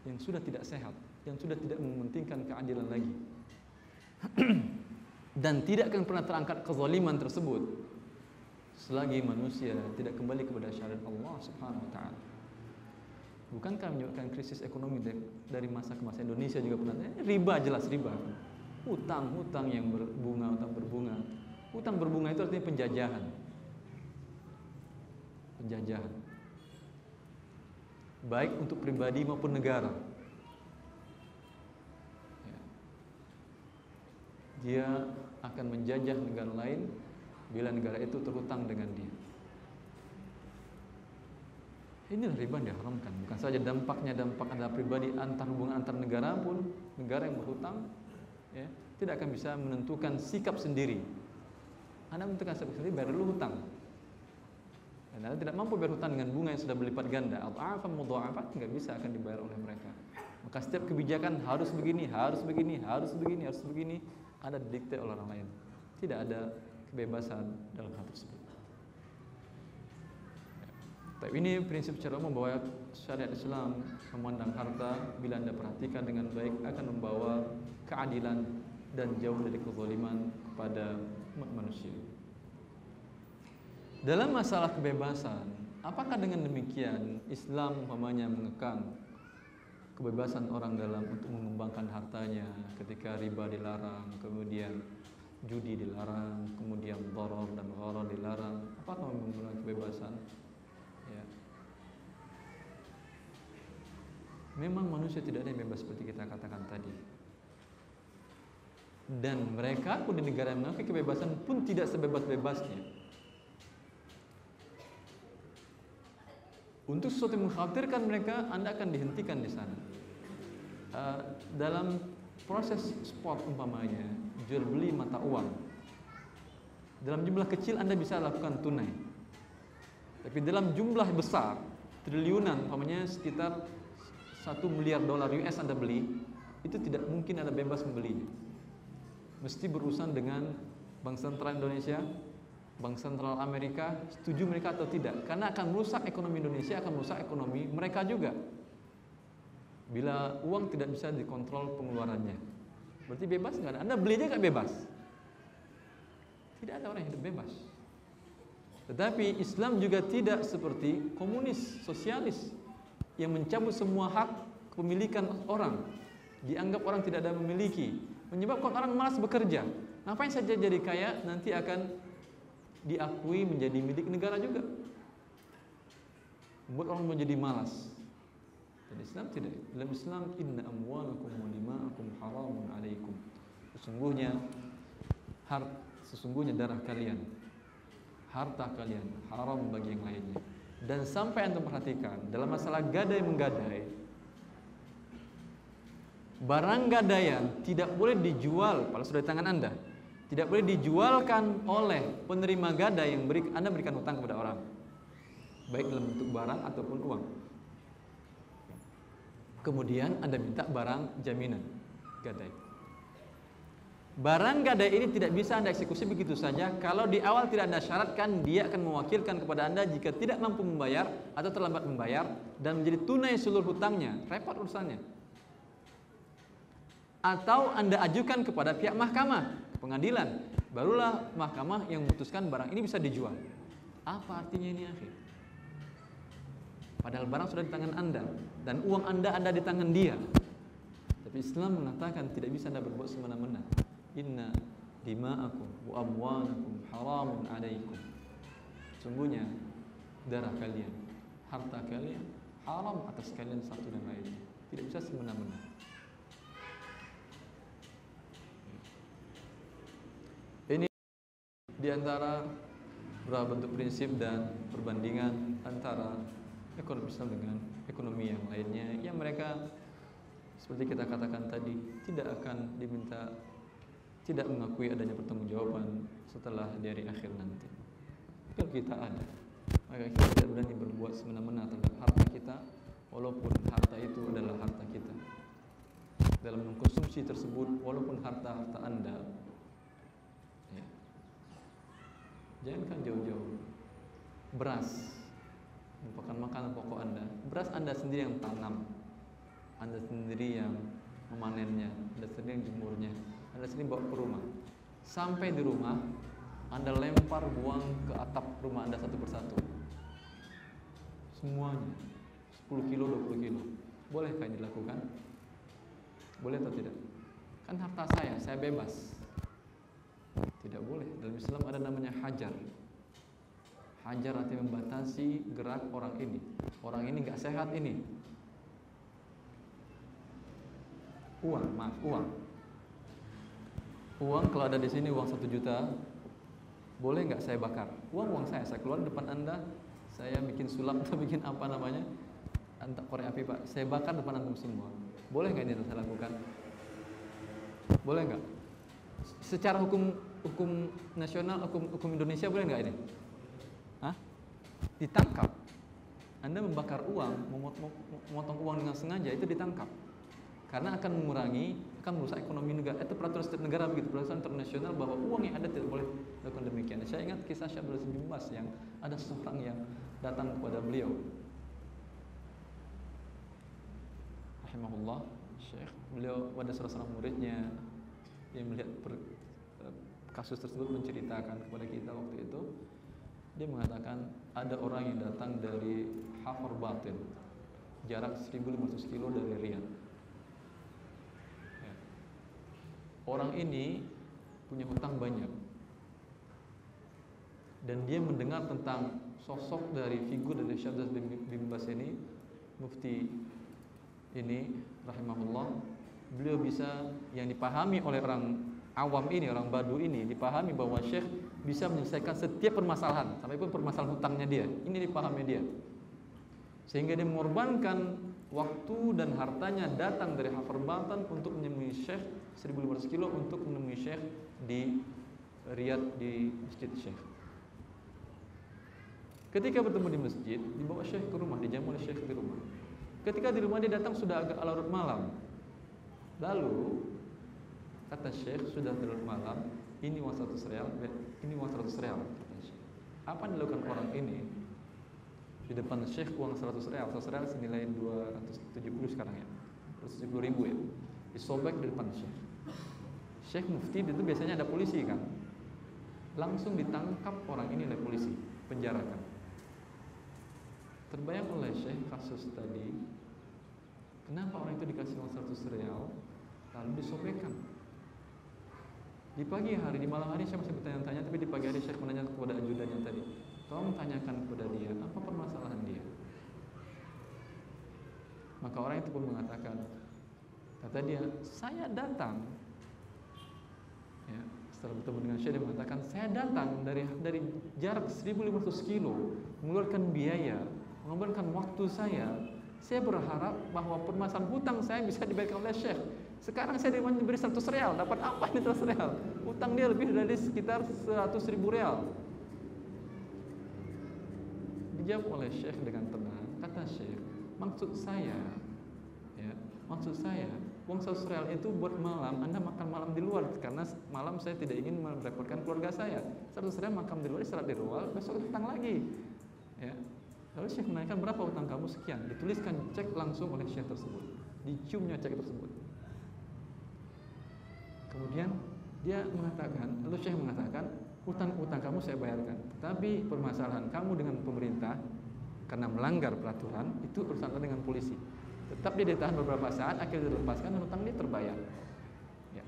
[SPEAKER 2] yang sudah tidak sehat, yang sudah tidak mementingkan keadilan lagi. Dan tidak akan pernah terangkat kezaliman tersebut selagi manusia tidak kembali kepada syariat Allah Subhanahu wa taala. Bukankah menyebabkan krisis ekonomi dari masa ke masa? Indonesia juga pernah. Riba, jelas riba. Hutang yang berbunga, hutang berbunga itu artinya penjajahan. Baik untuk pribadi maupun negara. Dia akan menjajah negara lain bila negara itu terhutang dengan dia. Inilah riba yang diharamkan. Bukan saja dampak adalah pribadi, hubungan antar negara pun, negara yang berhutang ya, tidak akan bisa menentukan sikap sendiri. Anda menentukan sikap sendiri, bayar dulu hutang. Dan Anda tidak mampu bayar hutang dengan bunga yang sudah berlipat ganda, adha'afan mudha'afat, tidak bisa akan dibayar oleh mereka. Maka setiap kebijakan harus begini, Anda didikte oleh orang lain. Tidak ada kebebasan dalam hal tersebut. Tapi ini prinsip secara umum bahwa syariat Islam memandang harta, bila Anda perhatikan dengan baik, akan membawa keadilan dan jauh dari kezaliman kepada manusia. Dalam masalah kebebasan, apakah dengan demikian Islam umpamanya mengekang kebebasan orang dalam untuk mengembangkan hartanya ketika riba dilarang, kemudian judi dilarang, kemudian dharar dan gharar dilarang? Apakah menggunakan kebebasan? Ya. Memang manusia tidak ada yang bebas seperti kita katakan tadi. Dan mereka pun di negara yang mengakui kebebasan pun tidak sebebas-bebasnya. Untuk sesuatu yang mengkhawatirkan mereka, Anda akan dihentikan di sana. Dalam proses sport umpamanya, jual beli mata uang, dalam jumlah kecil Anda bisa lakukan tunai. Tapi dalam jumlah besar, triliunan, umpamanya sekitar 1 miliar dolar US Anda beli, itu tidak mungkin Anda bebas membelinya. Mesti berurusan dengan Bank Sentral Indonesia, Bank Sentral Amerika, setuju mereka atau tidak. Karena akan merusak ekonomi Indonesia, akan merusak ekonomi mereka juga. Bila uang tidak bisa dikontrol pengeluarannya, berarti bebas nggak ada. Anda beli aja nggak bebas. Tidak ada orang yang hidup bebas. Tetapi Islam juga tidak seperti komunis, sosialis yang mencabut semua hak kepemilikan orang. Dianggap orang tidak ada memiliki, menyebabkan orang malas bekerja. Ngapain saja jadi kaya, nanti akan diakui menjadi milik negara juga. Membuat orang menjadi malas. Dan Islam tidak. Dalam Islam, inna amwalakum wa dima'akum haramun alaikum. Sesungguhnya darah kalian, harta kalian haram bagi yang lainnya. Dan sampai antum perhatikan dalam masalah gadai menggadai, barang gadaian tidak boleh dijual kalau sudah di tangan Anda. Tidak boleh dijualkan oleh penerima gadai yang Anda berikan hutang kepada orang, baik dalam bentuk barang ataupun uang. Kemudian Anda minta barang jaminan gadai. Barang gadai ini tidak bisa Anda eksekusi begitu saja. Kalau di awal tidak Anda syaratkan, dia akan mewakilkan kepada Anda jika tidak mampu membayar atau terlambat membayar dan menjadi tunai seluruh hutangnya. Repot urusannya. Atau Anda ajukan kepada pihak mahkamah, ke pengadilan. Barulah mahkamah yang memutuskan barang ini bisa dijual. Apa artinya ini, akhir? Padahal barang sudah di tangan Anda dan uang Anda ada di tangan dia. Tapi Islam mengatakan tidak bisa Anda berbuat semena-mena. Inna dima'akum wa amwalakum haramun 'alaikum. Sungguhnya darah kalian, harta kalian haram atas kalian satu dan lainnya. Tidak bisa semena-mena. Ini di antara beberapa bentuk prinsip dan perbandingan antara ekonomi Islam dengan ekonomi yang lainnya yang mereka seperti kita katakan tadi tidak akan diminta, tidak mengakui adanya pertanggungjawaban setelah di hari akhir nanti. Kalau kita ada, maka kita tidak berani berbuat semena-mena terhadap harta kita, walaupun harta itu adalah harta kita. Dalam mengkonsumsi tersebut, walaupun harta Anda, ya, jangankan jauh-jauh. Beras merupakan makanan pokok Anda. Beras Anda sendiri yang tanam, Anda sendiri yang memanennya, Anda sendiri yang jemurnya, Anda sendiri bawa ke rumah. Sampai di rumah, Anda lempar buang ke atap rumah Anda satu persatu. Semuanya 10 kilo, 20 kilo. Bolehkah ini dilakukan? Boleh atau tidak? Kan harta saya bebas. Tidak boleh. Dalam Islam ada namanya hajar. Hajar artinya membatasi gerak orang ini. Orang ini gak sehat ini. Uang. Uang kalau ada di sini uang 1 juta, boleh nggak saya bakar? Uang saya keluar depan Anda, saya bikin sulap atau bikin apa namanya, korek api Pak, saya bakar depan Anda semua. Boleh nggak ini saya lakukan? Boleh nggak? Secara hukum nasional, hukum Indonesia boleh nggak ini? Hah? Ditangkap. Anda membakar uang, memotong uang dengan sengaja, itu ditangkap. Karena akan mengurangi, akan merusak ekonomi negara. Itu peraturan setiap negara begitu, peraturan internasional bahwa uang yang ada tidak boleh lakukan demikian. Saya ingat kisah Syekh Abdul Aziz bin Baz yang ada seorang yang datang kepada beliau, rahimahullah, Syekh. Beliau ada salah seorang muridnya yang melihat kasus tersebut, menceritakan kepada kita waktu itu. Dia mengatakan ada orang yang datang dari Hafar Batin, jarak 1.500 kilo dari Riyadh. Orang ini punya hutang banyak, dan dia mendengar tentang sosok dari figur dari Syekh Abdul Aziz bin Baz ini, mufti ini rahimahullah. Beliau bisa, yang dipahami oleh orang awam ini, orang Badu ini, dipahami bahwa Syekh bisa menyelesaikan setiap permasalahan, sampai pun permasalahan hutangnya dia. Ini dipahami dia, sehingga dia mengorbankan waktu dan hartanya datang dari Hafar Batan untuk menemui Syekh 1.500 kilo untuk menemui Syekh di Riyadh, di masjid Syekh. Ketika bertemu di masjid, dibawa Syekh ke rumah, dijamu oleh Syekh di rumah. Ketika di rumah dia datang sudah agak larut malam. Lalu kata Syekh, sudah larut malam, ini uang 100 real, ini uang 100 real, kata Syekh. Apa yang dilakukan orang ini? Di depan Syekh uang 100 real senilai 270 sekarang ya, 270 ribu ya, disobek di depan Syekh. Syekh mufti itu biasanya ada polisi kan, langsung ditangkap orang ini oleh polisi, penjarakan. Terbayang oleh Syekh kasus tadi, kenapa orang itu dikasih uang 100 real lalu disobekkan. Di pagi hari, di malam hari saya masih bertanya-tanya, tapi di pagi hari Syekh menanya kepada ajudannya tadi, tolong tanyakan kepada dia apa permasalahan dia. Maka orang itu pun mengatakan, kata dia, saya datang, ya, setelah bertemu dengan Syekh dia mengatakan, saya datang dari jarak 1.500 kilo, mengeluarkan biaya, mengorbankan waktu saya berharap bahwa permasalahan hutang saya bisa dibayarkan oleh Syekh. Sekarang saya diberi 100 real, dapat apa ini 100 real? Hutang dia lebih dari sekitar 100.000 real. Dijawab oleh Syekh dengan tenang. Kata Syekh, maksud saya, uang 100 real itu buat malam, Anda makan malam di luar, karena malam saya tidak ingin merepotkan keluarga saya. 100 real makan di luar, istirahat di luar, besok hutang lagi. Ya. Lalu Syekh menanyakan, berapa hutang kamu? Sekian. Dituliskan cek langsung oleh Syekh tersebut. Diciumnya cek tersebut. Kemudian dia mengatakan, lalu Syekh mengatakan, hutang-hutang kamu saya bayarkan, tapi permasalahan kamu dengan pemerintah karena melanggar peraturan itu urusan dengan polisi. Tetap dia ditahan beberapa saat, akhirnya dilepaskan dan hutang dia terbayar. Ya.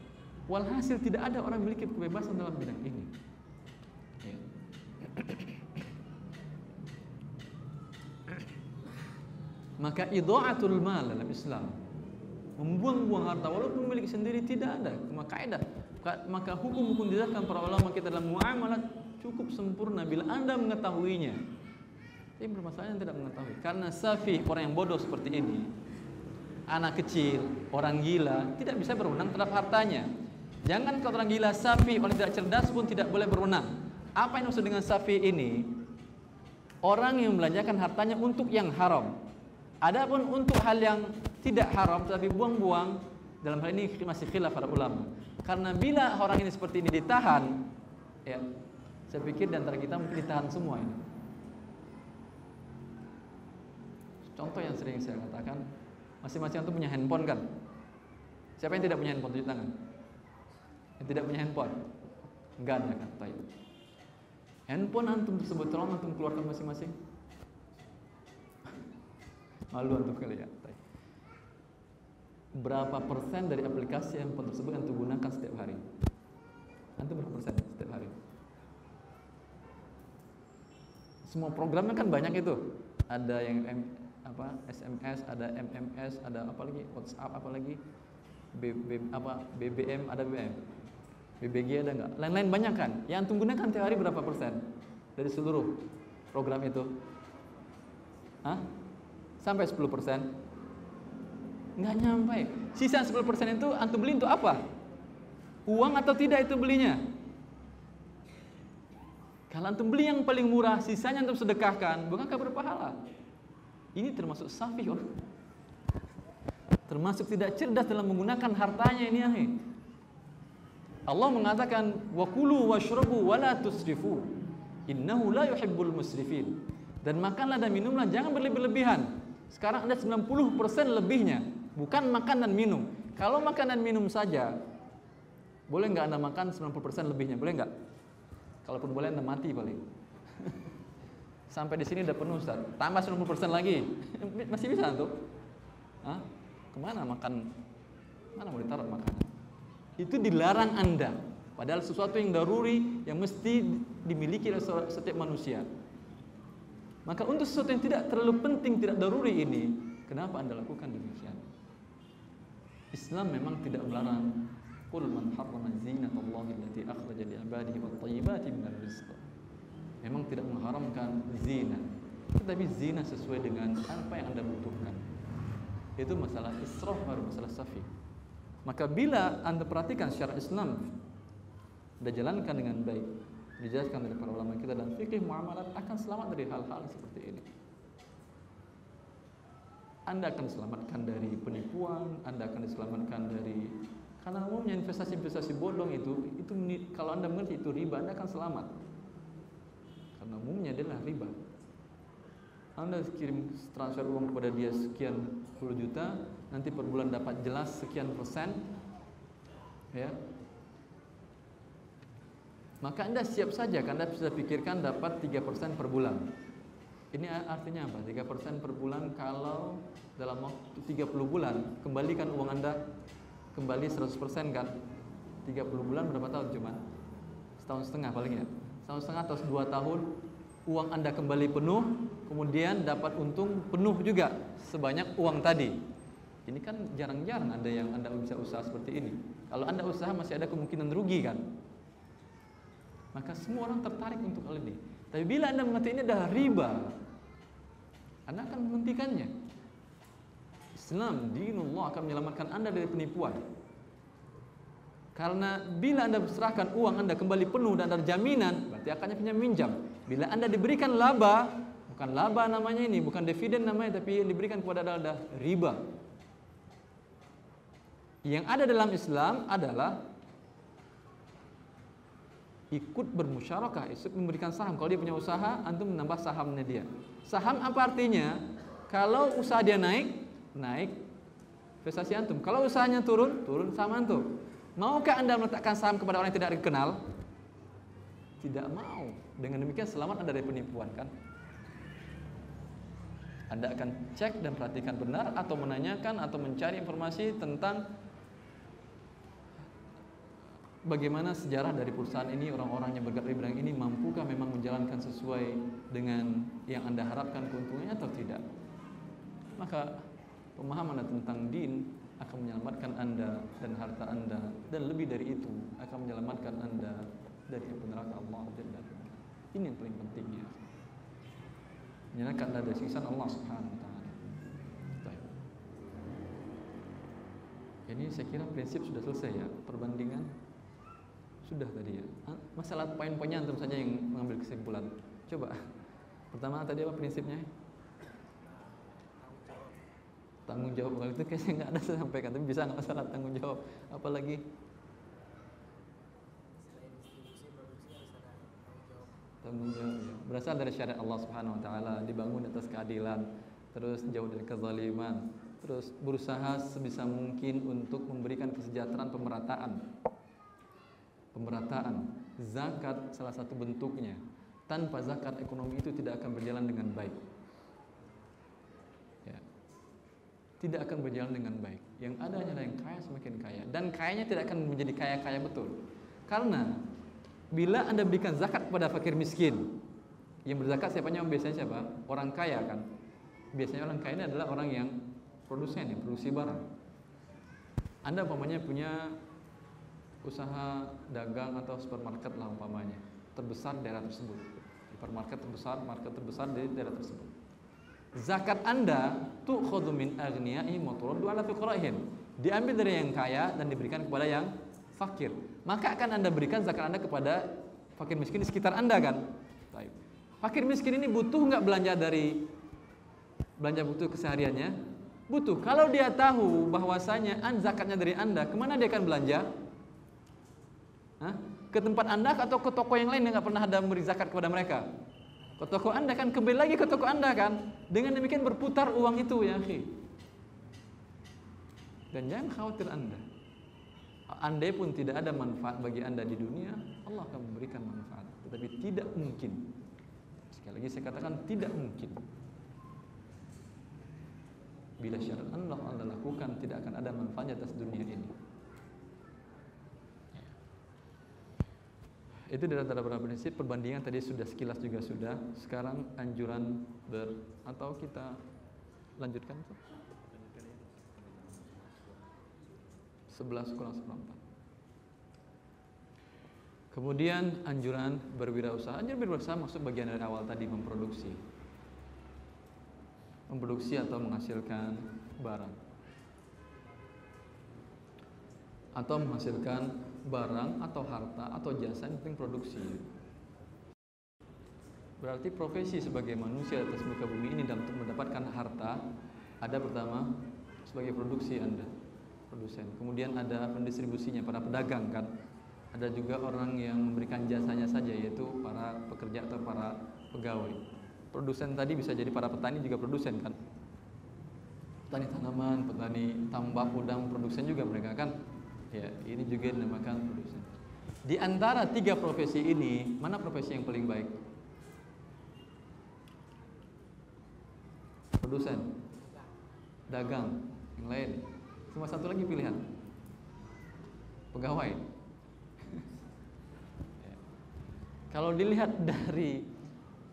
[SPEAKER 2] Walhasil tidak ada orang memiliki kebebasan dalam bidang ini. Ya. Maka idha'atul mal dalam Islam, membuang-buang harta walaupun memiliki sendiri, tidak ada kaidah. Maka hukum-hukum dijelaskan para ulama kita dalam muamalat cukup sempurna bila Anda mengetahuinya. Tapi permasalahan tidak mengetahui. Karena safi, orang yang bodoh seperti ini, anak kecil, orang gila, tidak bisa berwenang terhadap hartanya. Jangan kalau orang gila, safi, orang tidak cerdas pun tidak boleh berwenang. Apa yang maksud dengan safi ini? Orang yang membelanjakan hartanya untuk yang haram. Adapun untuk hal yang tidak haram tetapi buang-buang, dalam hal ini masih khilaf para ulama. Karena bila orang ini seperti ini ditahan, ya, saya pikir di antara kita mungkin ditahan semua ini. Contoh yang sering saya katakan, masing-masing itu punya handphone kan? Siapa yang tidak punya handphone, tunjuk tangan. Yang tidak punya handphone? Enggak ada kan? Baik. Handphone antum tersebut tolong antum keluarkan masing-masing. Malu antum kali ya. Baik. Berapa persen dari aplikasi handphone tersebut antum gunakan setiap hari? Antum berapa persen setiap hari? Semua programnya kan banyak itu. Ada yang SMS, ada MMS, ada apa lagi? WhatsApp, apa lagi? BBM, ada BBM. BBG ada enggak? Lain-lain banyak kan? Yang antum gunakan tiap hari berapa persen dari seluruh program itu? Hah? Sampai 10%? Nggak nyampe. Sisa 10% itu antum beli untuk apa? Uang atau tidak itu belinya? Kalau antum beli yang paling murah, sisanya antum sedekahkan, bukankah berpahala? Ini termasuk safi, termasuk tidak cerdas dalam menggunakan hartanya ini, ya. Allah mengatakan wa kulu washrabu wa la tusrifu innahu la yuhibbul musrifin. Dan makanlah dan minumlah, jangan berlebih-lebihan. Sekarang ada 90% lebihnya, bukan makan dan minum. Kalau makan dan minum saja, boleh nggak Anda makan 90% lebihnya? Boleh nggak? Kalaupun boleh Anda mati paling. Sampai di sini udah penuh Ustaz. Tambah 90% lagi. Masih bisa tuh? Hah? Kemana makan? Mana mau ditaruh makanan? Itu dilarang Anda. Padahal sesuatu yang daruri yang mesti dimiliki oleh setiap manusia. Maka untuk sesuatu yang tidak terlalu penting, tidak daruri ini, kenapa Anda lakukan demikian? Islam memang tidak melarang. Qul man harrama zinatallahi allati akhraja li ibadihi wat thayyibati minal rizq. Memang tidak mengharamkan zina, tetapi zina sesuai dengan apa yang Anda butuhkan. Itu masalah israf, baru masalah safi. Maka bila Anda perhatikan syariat Islam sudah jalankan dengan baik, dijelaskan oleh para ulama kita dan fikih muamalat, akan selamat dari hal-hal seperti ini. Anda akan diselamatkan dari penipuan, Anda akan diselamatkan dari, karena umumnya investasi-investasi bodong itu kalau Anda mengerti itu riba, Anda akan selamat. Karena umumnya adalah riba. Anda kirim transfer uang kepada dia sekian puluh juta, nanti per bulan dapat jelas sekian persen, ya. Maka Anda siap saja, Anda bisa pikirkan dapat 3% per bulan. Ini artinya apa? 3% per bulan kalau dalam waktu 30 bulan, kembalikan uang Anda kembali 100% kan? 30 bulan berapa tahun cuma? Setahun setengah paling ya? Setahun setengah atau 2 tahun, uang Anda kembali penuh, kemudian dapat untung penuh juga sebanyak uang tadi. Ini kan jarang-jarang ada yang Anda bisa usaha seperti ini. Kalau Anda usaha masih ada kemungkinan rugi kan? Maka semua orang tertarik untuk hal ini. Tapi bila Anda mengatakan ini adalah riba, Anda akan menghentikannya. Islam, dinullah, akan menyelamatkan Anda dari penipuan. Karena bila Anda serahkan uang Anda kembali penuh dan ada jaminan, berarti akannya pinjam minjam. Bila Anda diberikan laba, bukan laba namanya ini, bukan dividen namanya, tapi yang diberikan kepada adalah riba. Yang ada dalam Islam adalah ikut bermusyarakah, ikut memberikan saham. Kalau dia punya usaha, antum menambah sahamnya dia. Saham apa artinya? Kalau usaha dia naik, naik investasi antum. Kalau usahanya turun, turun saham antum. Maukah Anda meletakkan saham kepada orang yang tidak dikenal? Tidak mau. Dengan demikian selamat Anda dari penipuan kan? Anda akan cek dan perhatikan benar, atau menanyakan atau mencari informasi tentang bagaimana sejarah dari perusahaan ini, orang-orang yang bergerak di bidang ini mampukah memang menjalankan sesuai dengan yang Anda harapkan keuntungannya atau tidak. Maka pemahaman tentang din akan menyelamatkan Anda dan harta Anda, dan lebih dari itu akan menyelamatkan Anda dari neraka Allah Jalla wa Ala. Ini yang paling pentingnya. Menyelamatkan Anda dari siksa Allah Subhanahu wa taala. Ini saya kira prinsip sudah selesai ya, perbandingan sudah tadi ya. Masalah poin-poinnya antum saja yang mengambil kesimpulan. Coba. Pertama tadi apa prinsipnya? Tanggung jawab. Kalau itu kayaknya nggak ada saya sampaikan, tapi bisa nggak masalah tanggung jawab. Apalagi tanggung jawab ya. Berasal dari syariat Allah Subhanahu wa taala, dibangun atas keadilan, terus jauh dari kezaliman, terus berusaha sebisa mungkin untuk memberikan kesejahteraan, pemerataan. Zakat salah satu bentuknya. Tanpa zakat ekonomi itu tidak akan berjalan dengan baik. Ya. Tidak akan berjalan dengan baik. Yang ada hanyalah yang kaya semakin kaya, dan kayanya tidak akan menjadi kaya-kaya betul. Karena bila Anda berikan zakat kepada fakir miskin, yang berzakat siapanya? Biasanya siapa? Orang kaya kan. Biasanya orang kaya ini adalah orang yang produsen, yang produksi barang. Anda umpamanya punya usaha dagang atau supermarket lah umpamanya, terbesar di daerah tersebut, supermarket terbesar, market terbesar di daerah tersebut. Zakat Anda tu'khadhu min aghniya'ihim wa turaddu 'ala fuqara'ihim, diambil dari yang kaya dan diberikan kepada yang fakir. Maka akan Anda berikan zakat Anda kepada fakir miskin di sekitar Anda kan? Baik. Fakir miskin ini butuh nggak belanja butuh kesehariannya? Butuh. Kalau dia tahu bahwasanya zakatnya dari Anda, kemana dia akan belanja? Hah? Ke tempat Anda atau ke toko yang lain yang nggak pernah ada memberi zakat kepada mereka? Ke toko Anda kan, kembali lagi ke toko Anda kan. Dengan demikian berputar uang itu ya akhi. Dan jangan khawatir Anda. Andai pun tidak ada manfaat bagi Anda di dunia, Allah akan memberikan manfaat. Tetapi tidak mungkin. Sekali lagi saya katakan tidak mungkin. Bila syarat Allah lakukan, tidak akan ada manfaatnya atas dunia ini. Itu dari antara beberapa prinsip. Perbandingan tadi sudah sekilas juga sudah. Sekarang anjuran atau kita lanjutkan 11 kurang 1/4. Kemudian anjuran berwirausaha. Anjuran berwirausaha masuk bagian dari awal tadi, memproduksi atau menghasilkan barang, atau menghasilkan barang atau harta atau jasa, yang penting produksi. Berarti profesi sebagai manusia atas muka bumi ini dan untuk mendapatkan harta, ada pertama sebagai produksi Anda, produsen. Kemudian ada pendistribusinya, para pedagang kan. Ada juga orang yang memberikan jasanya saja, yaitu para pekerja atau para pegawai. Produsen tadi bisa jadi para petani juga produsen kan. Petani tanaman, petani tambak, udang, produsen juga mereka kan. Ya, ini juga dinamakan produsen. Di antara tiga profesi ini, mana profesi yang paling baik? Produsen, dagang, yang lain. Cuma satu lagi pilihan, pegawai. Kalau dilihat dari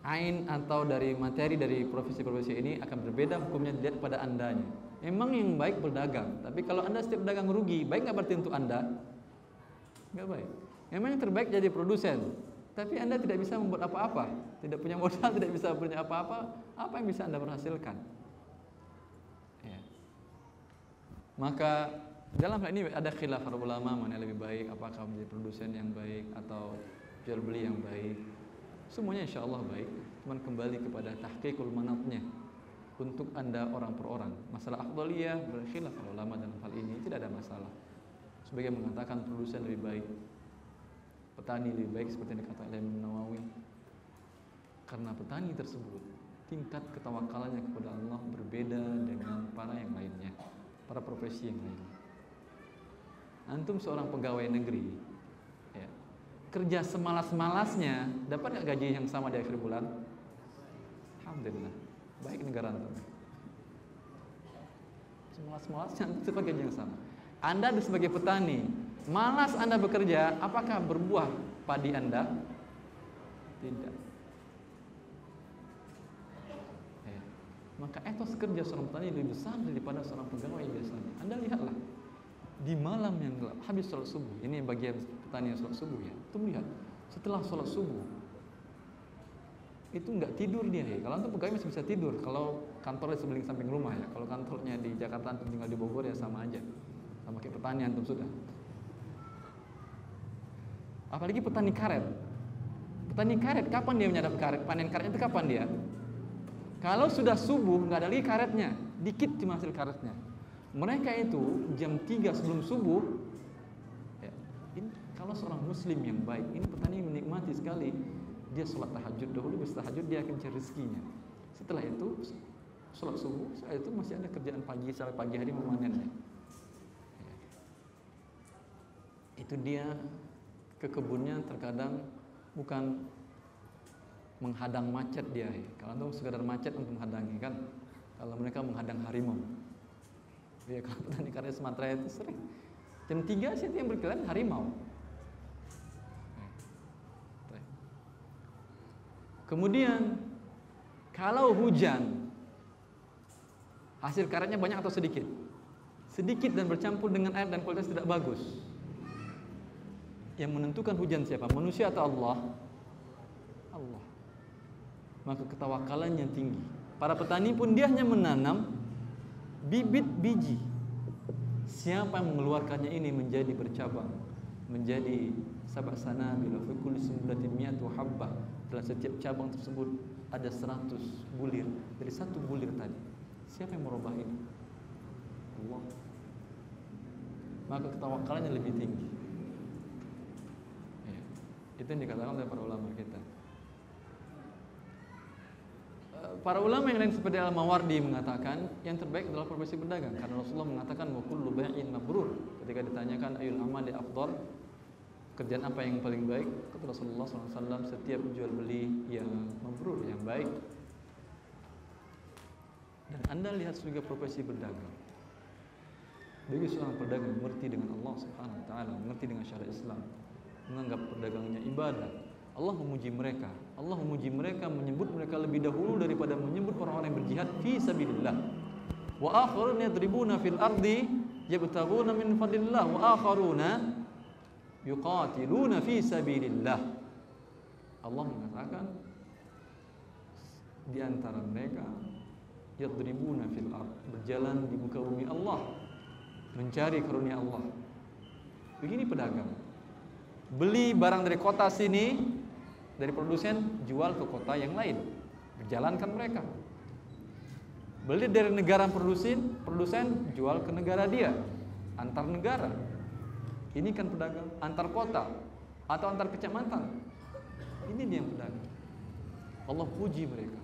[SPEAKER 2] ain atau dari materi dari profesi-profesi ini akan berbeda hukumnya dilihat pada andanya. Memang yang baik berdagang, tapi kalau Anda setiap dagang rugi, baik nggak berarti untuk Anda? Nggak baik. Memang yang terbaik jadi produsen, tapi Anda tidak bisa membuat apa-apa, tidak punya modal, tidak bisa punya apa-apa, apa yang bisa Anda berhasilkan? Ya. Maka dalam hal ini ada khilaf para ulama mana lebih baik, apakah menjadi produsen yang baik atau jual beli yang baik. Semuanya insya Allah baik, cuman kembali kepada tahqiqul manatnya untuk Anda orang per orang. Masalah afdaliyah berkhilaf para ulama dalam hal ini, tidak ada masalah. Sebagian mengatakan produsen lebih baik, petani lebih baik, seperti yang dikatakan oleh Imam Nawawi, karena petani tersebut tingkat ketawakalannya kepada Allah berbeda dengan para yang lainnya, para profesi yang lain. Antum seorang pegawai negeri, ya, kerja semalas-malasnya, dapat nggak gaji yang sama di akhir bulan? Alhamdulillah, baik negara antum. Semalas-malasnya antum dapat gaji yang sama. Anda sebagai petani, Malas Anda bekerja, apakah berbuah padi Anda? Tidak. Ya. Maka etos kerja seorang petani lebih besar daripada seorang pegawai biasanya. Anda lihatlah, di malam yang gelap, habis sholat subuh, ini bagian petani yang sholat subuh ya, itu melihat setelah sholat subuh itu nggak tidur dia ya. Kalau untuk pegawai masih bisa tidur, kalau kantornya sebeling samping rumah ya. Kalau kantornya di Jakarta, antum tinggal di Bogor ya sama aja, sama kayak petani antum sudah. Apalagi petani karet. Petani karet, kapan dia menyadap karet? Panen karetnya itu kapan dia? Kalau sudah subuh, nggak ada lagi karetnya, dikit cuma hasil karetnya. Mereka itu jam 3 sebelum subuh ya, ini kalau seorang muslim yang baik, ini petani menikmati sekali. Dia sholat tahajud dahulu, habis tahajud dia akan cari rezekinya. Setelah itu sholat subuh, setelah itu masih ada kerjaan pagi sampai pagi hari memanennya ya. Itu dia ke kebunnya terkadang bukan menghadang macet dia ya. Kalau itu sekadar macet untuk menghadangi kan. Kalau mereka menghadang harimau ya, kalau petani karet Sumatera itu sering jam 3 sih yang berkeliaran harimau. Kemudian kalau hujan, hasil karetnya banyak atau sedikit? Sedikit dan bercampur dengan air dan kualitas tidak bagus. Yang menentukan hujan siapa? Manusia atau Allah? Allah. Maka ketawakalannya tinggi. Para petani pun dia hanya menanam bibit biji. Siapa yang mengeluarkannya ini menjadi bercabang, menjadi sab'a sanabil fi kulli sunbulatin mi'atu habbah. Dalam setiap cabang tersebut ada 100 bulir. Dari satu bulir tadi, siapa yang merubah ini? Allah. Maka ketawakalannya lebih tinggi ya. Itu yang dikatakan oleh para ulama kita. Para ulama yang lain seperti Al-Mawardi mengatakan yang terbaik adalah profesi berdagang, karena Rasulullah mengatakan wa kullu bai'in mabrur. Ketika ditanyakan ayul amali afdal, kerjaan apa yang paling baik, kata Rasulullah SAW, setiap jual beli yang mabrur, yang baik. Dan Anda lihat sebagai profesi berdagang, bagi seorang pedagang mengerti dengan Allah Subhanahu Wa Taala, mengerti dengan syariat Islam, menganggap perdagangannya ibadah. Allah memuji mereka. Allah memuji mereka, menyebut mereka lebih dahulu daripada menyebut orang-orang yang berjihad fi sabilillah. Wa akharuna yadribuna fil ardi yabtaghuna min fadlillah wa akharuna yuqatiluna fi sabilillah. Allah mengatakan di antara mereka yadribuna fil ard, berjalan di muka bumi Allah mencari karunia Allah. Begini pedagang, beli barang dari kota sini, dari produsen, jual ke kota yang lain, berjalankan mereka. Beli dari negara produsen jual ke negara dia, antar negara. Ini kan pedagang, antar kota atau antar kecamatan. Ini dia yang pedagang. Allah puji mereka,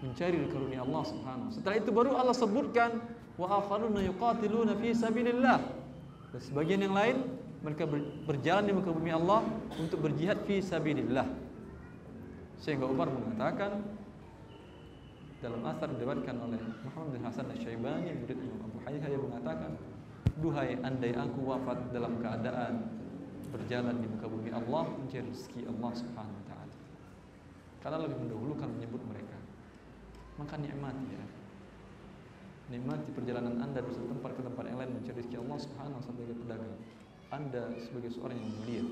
[SPEAKER 2] mencari karunia Allah Subhanahu. Setelah itu baru Allah sebutkan wa akharuna yuqatiluna fi sabilillah. Dan sebagian yang lain mereka berjalan di muka bumi Allah untuk berjihad fi sabilillah. Sehingga Umar mengatakan dalam asar diriwayatkan oleh Muhammad bin Hasan Asy-Syaibani, murid Imam Abu Hanifa, yang mengatakan, duhai andai aku wafat dalam keadaan berjalan di muka bumi Allah mencari rezeki Allah Subhanahu Wa Taala, karena lebih mendahulukan menyebut mereka. Maka nikmati ya, nikmati perjalanan Anda dari satu tempat ke tempat yang lain mencari rezeki Allah Subhanahu Wa Taala sebagai pedagang. Anda sebagai seorang yang mulia,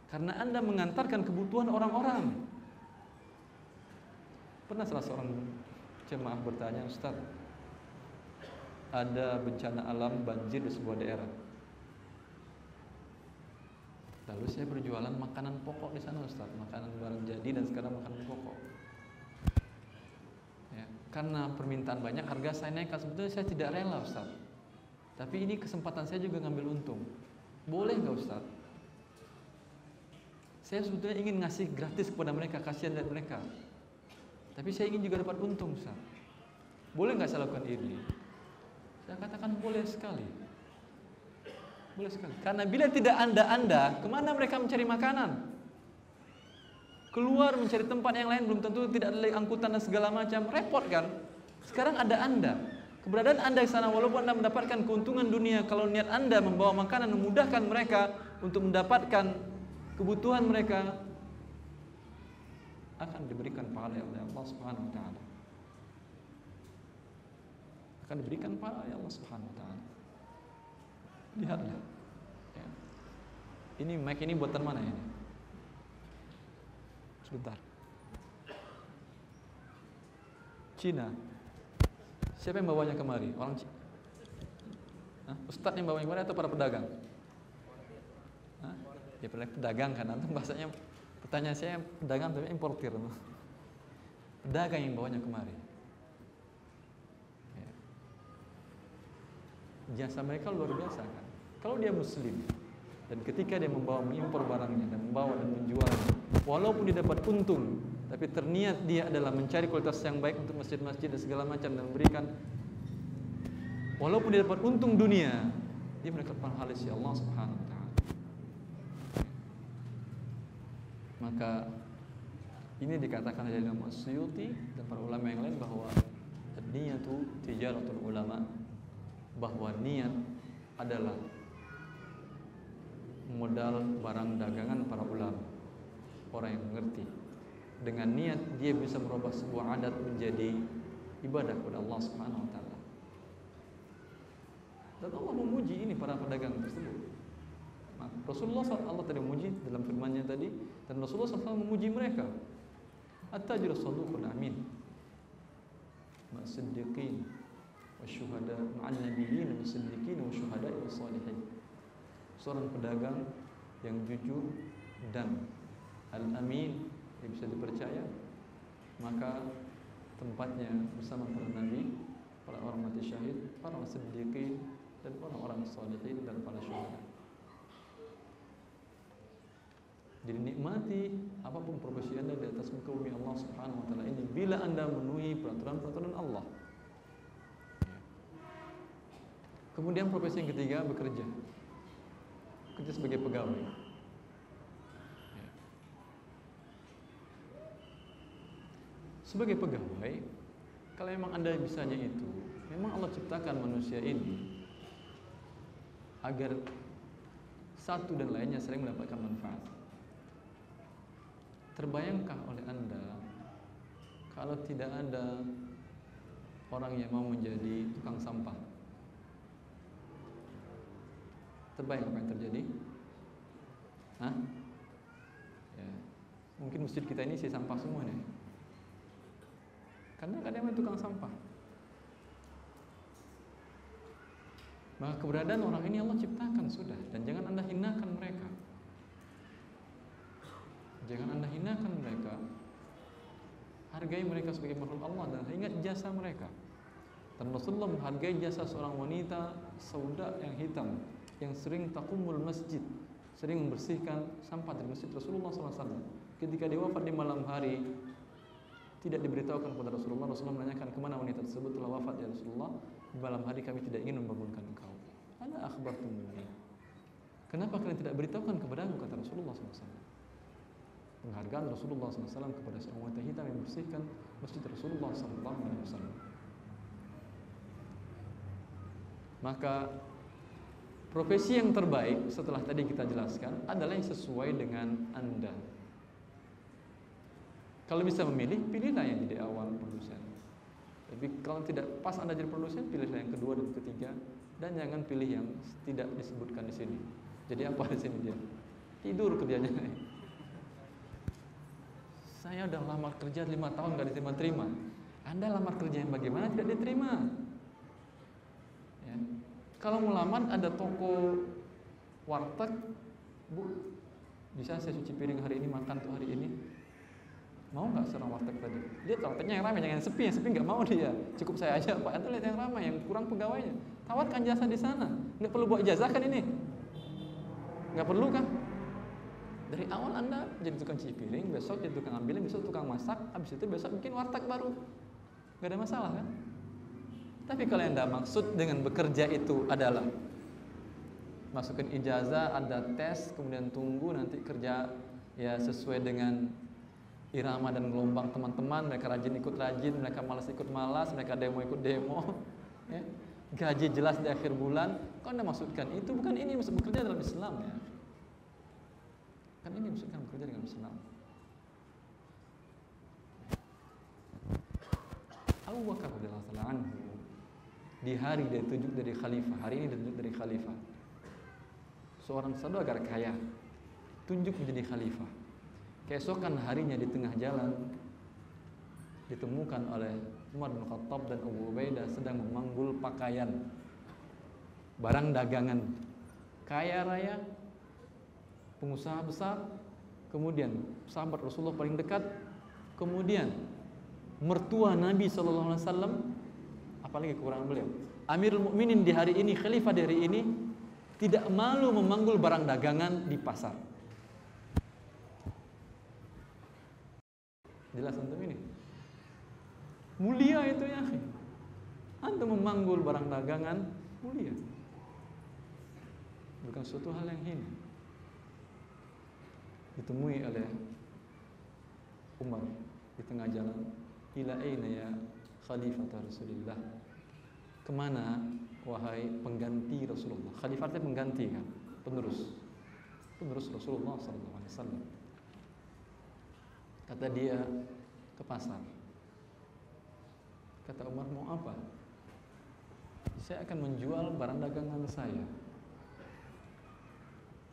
[SPEAKER 2] karena Anda mengantarkan kebutuhan orang-orang. Pernah salah seorang jemaah bertanya, Ustaz, ada bencana alam banjir di sebuah daerah. Lalu saya berjualan makanan pokok di sana, Ustaz, makanan barang jadi dan sekarang makanan pokok. Ya, karena permintaan banyak, harga saya naik. Sebetulnya saya tidak rela, Ustaz, tapi ini kesempatan saya juga ngambil untung. Boleh nggak, Ustaz? Saya sebetulnya ingin ngasih gratis kepada mereka, kasihan dari mereka, tapi saya ingin juga dapat untung, Ustaz. Boleh nggak saya lakukan ini? Saya katakan boleh sekali. Boleh sekali. Karena bila tidak Anda, kemana mereka mencari makanan? Keluar mencari tempat yang lain, belum tentu tidak ada angkutan dan segala macam, repot kan? Sekarang ada Anda. Keberadaan Anda di sana, walaupun Anda mendapatkan keuntungan dunia, kalau niat Anda membawa makanan, memudahkan mereka untuk mendapatkan kebutuhan mereka, akan diberikan pahala oleh Allah Subhanahu wa taala. Akan diberikan pahala oleh Allah Subhanahu wa taala. Lihatlah. Ya. Ini mic ini buatan mana ini? Sebentar. Cina. Siapa yang bawanya kemari? Orang Cina? Ustadz yang bawanya kemari atau para pedagang? Ya pedagang kan, antum bahasanya, pertanyaan saya pedagang tapi importir. Pedagang yang bawanya kemari. Ya. Jasa mereka luar biasa kan. Kalau dia muslim dan ketika dia mengimpor barangnya dan membawa dan menjualnya, walaupun dia dapat untung, tapi terniat dia adalah mencari kualitas yang baik untuk masjid-masjid dan segala macam dan memberikan, walaupun dia dapat untung dunia, dia mendapatkan pahala si Allah Subhanahu wa taala. Maka ini dikatakan oleh Imam Suyuti dan para ulama yang lain bahwa niyatu tijaratul ulama, bahwa niat adalah modal barang dagangan para ulama, orang yang mengerti. Dengan niat dia bisa merubah sebuah adat menjadi ibadah kepada Allah Subhanahu wa taala. Dan Allah memuji ini para pedagang tersebut. Rasulullah SAW tadi memuji dalam firman-Nya tadi, dan Rasulullah SAW memuji mereka. At-tajir as-saduqul amin, ma'as-siddiqin wasyuhada, ma'an nabiyyin was-siddiqin wasyuhada was-salihin. Seorang pedagang yang jujur dan al-amin, yang bisa dipercaya, maka tempatnya bersama para nabi, para orang mati syahid, para siddiqin, dan orang-orang salihin, dan para syuhada. Jadi nikmati apapun profesi Anda di atas muka bumi Allah Subhanahu wa taala ini bila Anda memenuhi peraturan-peraturan Allah. Kemudian profesi yang ketiga, bekerja. Bekerja sebagai pegawai. Sebagai pegawai, kalau memang Anda bisanya itu, memang Allah ciptakan manusia ini agar satu dan lainnya sering mendapatkan manfaat. Terbayangkah oleh Anda kalau tidak ada orang yang mau menjadi tukang sampah? Terbayang apa yang terjadi? Ya. Mungkin masjid kita ini isi sampah semua nih. Karena kadang ada tukang sampah. Maka keberadaan orang ini Allah ciptakan sudah, dan jangan Anda hinakan mereka. Jangan Anda hinakan mereka. Hargai mereka sebagai makhluk Allah dan ingat jasa mereka. Dan Rasulullah menghargai jasa seorang wanita sauda yang hitam yang sering taqumul masjid, sering membersihkan sampah di masjid Rasulullah SAW. Ketika dia wafat di malam hari, tidak diberitahukan kepada Rasulullah. Rasulullah menanyakan, kemana wanita tersebut telah wafat ya Rasulullah? Di malam hari kami tidak ingin membangunkan engkau. Ana akhbartumuni. Kenapa kalian tidak beritahukan kepada aku, kata Rasulullah SAW. Penghargaan Rasulullah SAW kepada seorang wanita hitam yang membersihkan masjid Rasulullah SAW. Maka profesi yang terbaik setelah tadi kita jelaskan adalah yang sesuai dengan Anda. Kalau bisa memilih, pilihlah yang jadi awal produsen. Tapi kalau tidak pas Anda jadi produsen, pilihlah yang kedua dan ketiga, dan jangan pilih yang tidak disebutkan di sini. Jadi apa di sini dia? Tidur kerjanya. Saya udah lamar kerja 5 tahun gak diterima-terima. Anda lamar kerja yang bagaimana tidak diterima? Ya. Kalau melamar ada toko warteg, Bu, bisa saya cuci piring hari ini, makan tuh hari ini? Mau nggak seorang warteg tadi? Lihat wartegnya yang ramai, jangan yang sepi nggak mau dia. Cukup saya aja, Pak. Anda lihat yang ramai, yang kurang pegawainya. Tawarkan jasa di sana. Nggak perlu buat ijazah kan ini? Nggak perlu kan? Dari awal Anda jadi tukang cuci piring, besok jadi tukang ambilin, besok tukang masak, habis itu besok bikin warteg baru. Nggak ada masalah kan? Tapi kalau yang Anda maksud dengan bekerja itu adalah masukin ijazah, ada tes, kemudian tunggu nanti kerja ya sesuai dengan irama dan gelombang teman-teman, mereka rajin ikut rajin, mereka malas ikut malas, mereka demo ikut demo. ya, gaji jelas di akhir bulan, kau Anda maksudkan itu bukan ini maksud bekerja dalam Islam ya. Kan ini maksudkan bekerja dengan Islam. Abu Bakar radhiyallahu anhu di hari dia ditunjuk dari khalifah, hari ini ditunjuk dari khalifah. Seorang saudagar kaya tunjuk menjadi khalifah. Keesokan harinya di tengah jalan ditemukan oleh Umar bin Khattab dan Abu Ubaidah sedang memanggul pakaian, barang dagangan, kaya raya, pengusaha besar, kemudian sahabat Rasulullah paling dekat, kemudian mertua Nabi SAW, apalagi kekurangan beliau, Amirul Mukminin di hari ini, khalifah di hari ini, tidak malu memanggul barang dagangan di pasar. Jelas antum ini? Mulia itu ya. Antum memanggul barang dagangan mulia. Bukan suatu hal yang hina. Ditemui oleh Umar di tengah jalan. Ila aina ya khalifah Rasulullah? Kemana wahai pengganti Rasulullah? Khalifah itu pengganti kan, penerus Rasulullah SAW. Kata dia, ke pasar. Kata Umar, mau apa? Saya akan menjual barang dagangan saya.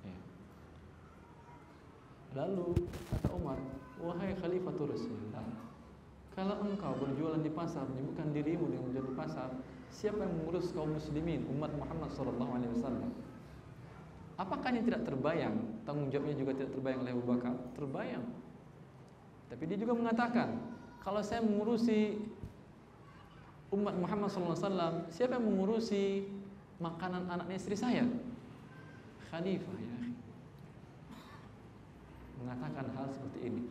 [SPEAKER 2] Ya. Lalu kata Umar, wahai Khalifatul Rasulullah, kalau engkau berjualan di pasar, menyebutkan dirimu dengan menjual di pasar, siapa yang mengurus kaum muslimin, umat Muhammad SAW? Apakah ini tidak terbayang? Tanggung jawabnya juga tidak terbayang oleh Abu Bakar? Terbayang. Tapi dia juga mengatakan, kalau saya mengurusi umat Muhammad SAW, siapa yang mengurusi makanan anak istri saya? Khalifah ya. Mengatakan hal seperti ini.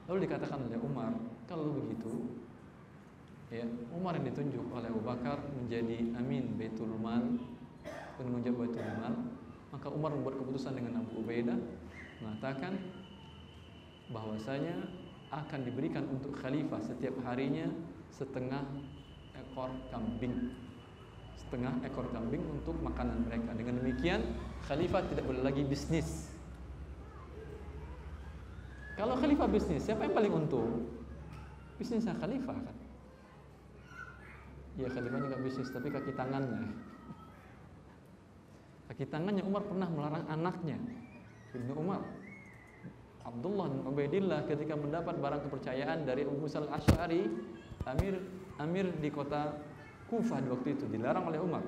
[SPEAKER 2] Lalu dikatakan oleh Umar, kalau begitu, ya, Umar yang ditunjuk oleh Abu Bakar menjadi amin Baitul Mal, penanggung jawab Baitul Mal, maka Umar membuat keputusan dengan Abu Ubaidah mengatakan bahwasanya akan diberikan untuk khalifah setiap harinya setengah ekor kambing untuk makanan mereka. Dengan demikian khalifah tidak boleh lagi bisnis. Kalau khalifah bisnis, siapa yang paling untung? Bisnisnya khalifah kan. Ya, khalifahnya nggak bisnis, tapi kaki tangannya. Kaki tangannya Umar pernah melarang anaknya, Ibnu Umar, Abdullah bin Ubaidillah, ketika mendapat barang kepercayaan dari Abu Musa al-Asy'ari, amir di kota Kufah di waktu itu, dilarang oleh Umar.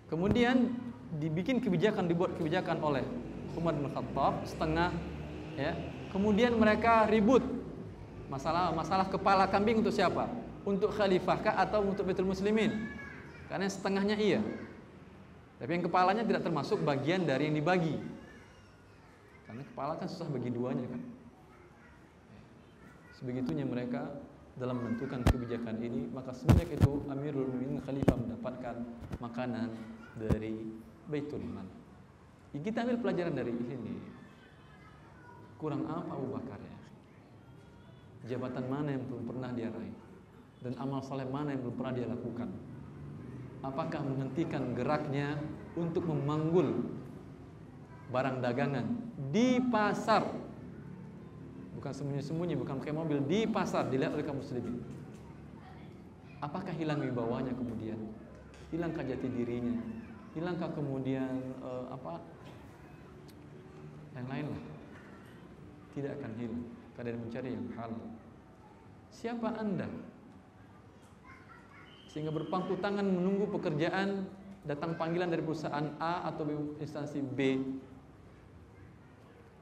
[SPEAKER 2] Kemudian dibuat kebijakan oleh Umar bin Khattab setengah, ya. Kemudian mereka ribut masalah kepala kambing untuk siapa? Untuk khalifahkah atau untuk Baitul Muslimin? Karena setengahnya iya, tapi yang kepalanya tidak termasuk bagian dari yang dibagi. Karena kepala kan susah bagi duanya kan. Sebegitunya mereka dalam menentukan kebijakan ini, maka semenjak itu Amirul Mukminin Khalifah mendapatkan makanan dari Baitul Mal. Kita ambil pelajaran dari ini. Kurang apa Abu Bakar ya? Jabatan mana yang belum pernah dia raih? Dan amal saleh mana yang belum pernah dia lakukan? Apakah menghentikan geraknya untuk memanggul barang dagangan di pasar, bukan sembunyi-sembunyi, bukan pakai mobil, di pasar dilihat oleh kaum muslimin? Apakah hilang wibawanya kemudian? Hilangkah jati dirinya? Hilangkah kemudian yang lain lah? Tidak akan hilang. Kalian mencari yang halal. Siapa Anda sehingga berpangku tangan menunggu pekerjaan, datang panggilan dari perusahaan A atau instansi B?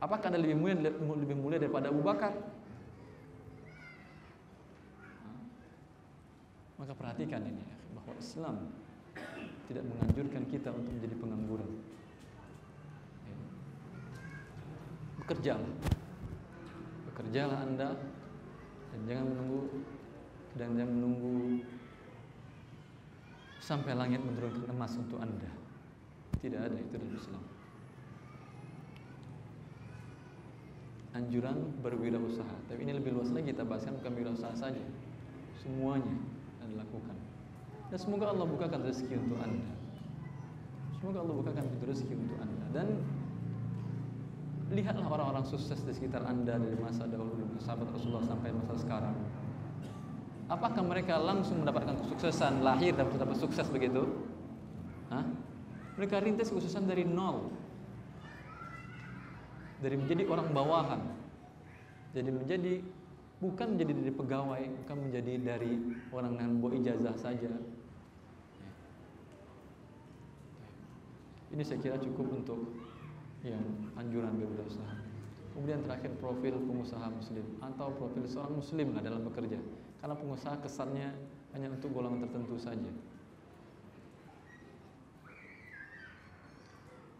[SPEAKER 2] Apakah Anda lebih mulia daripada Abu Bakar? Maka perhatikan ini, bahwa Islam tidak menganjurkan kita untuk menjadi pengangguran. Bekerjalah Anda, dan jangan menunggu sampai langit menurunkan emas untuk Anda. Tidak ada itu dalam Islam. Anjuran berwirausaha, tapi ini lebih luas lagi, kita bahaskan bukan wirausaha saja. semuanya Anda lakukan. Dan semoga Allah bukakan rezeki untuk Anda. Semoga Allah bukakan pintu rezeki untuk Anda. Dan lihatlah orang-orang sukses di sekitar Anda dari masa dahulu, dari sahabat Rasulullah sampai masa sekarang. Apakah mereka langsung mendapatkan kesuksesan, lahir dan dapat sukses begitu? Hah? Mereka rintis kesuksesan dari nol. Dari menjadi orang bawahan. Jadi bukan menjadi dari pegawai, bukan menjadi dari orang yang bawa ijazah saja. Ini saya kira cukup untuk yang anjuran berusaha. Kemudian terakhir, profil pengusaha muslim atau profil seorang muslim dalam bekerja. Karena pengusaha kesannya hanya untuk golongan tertentu saja.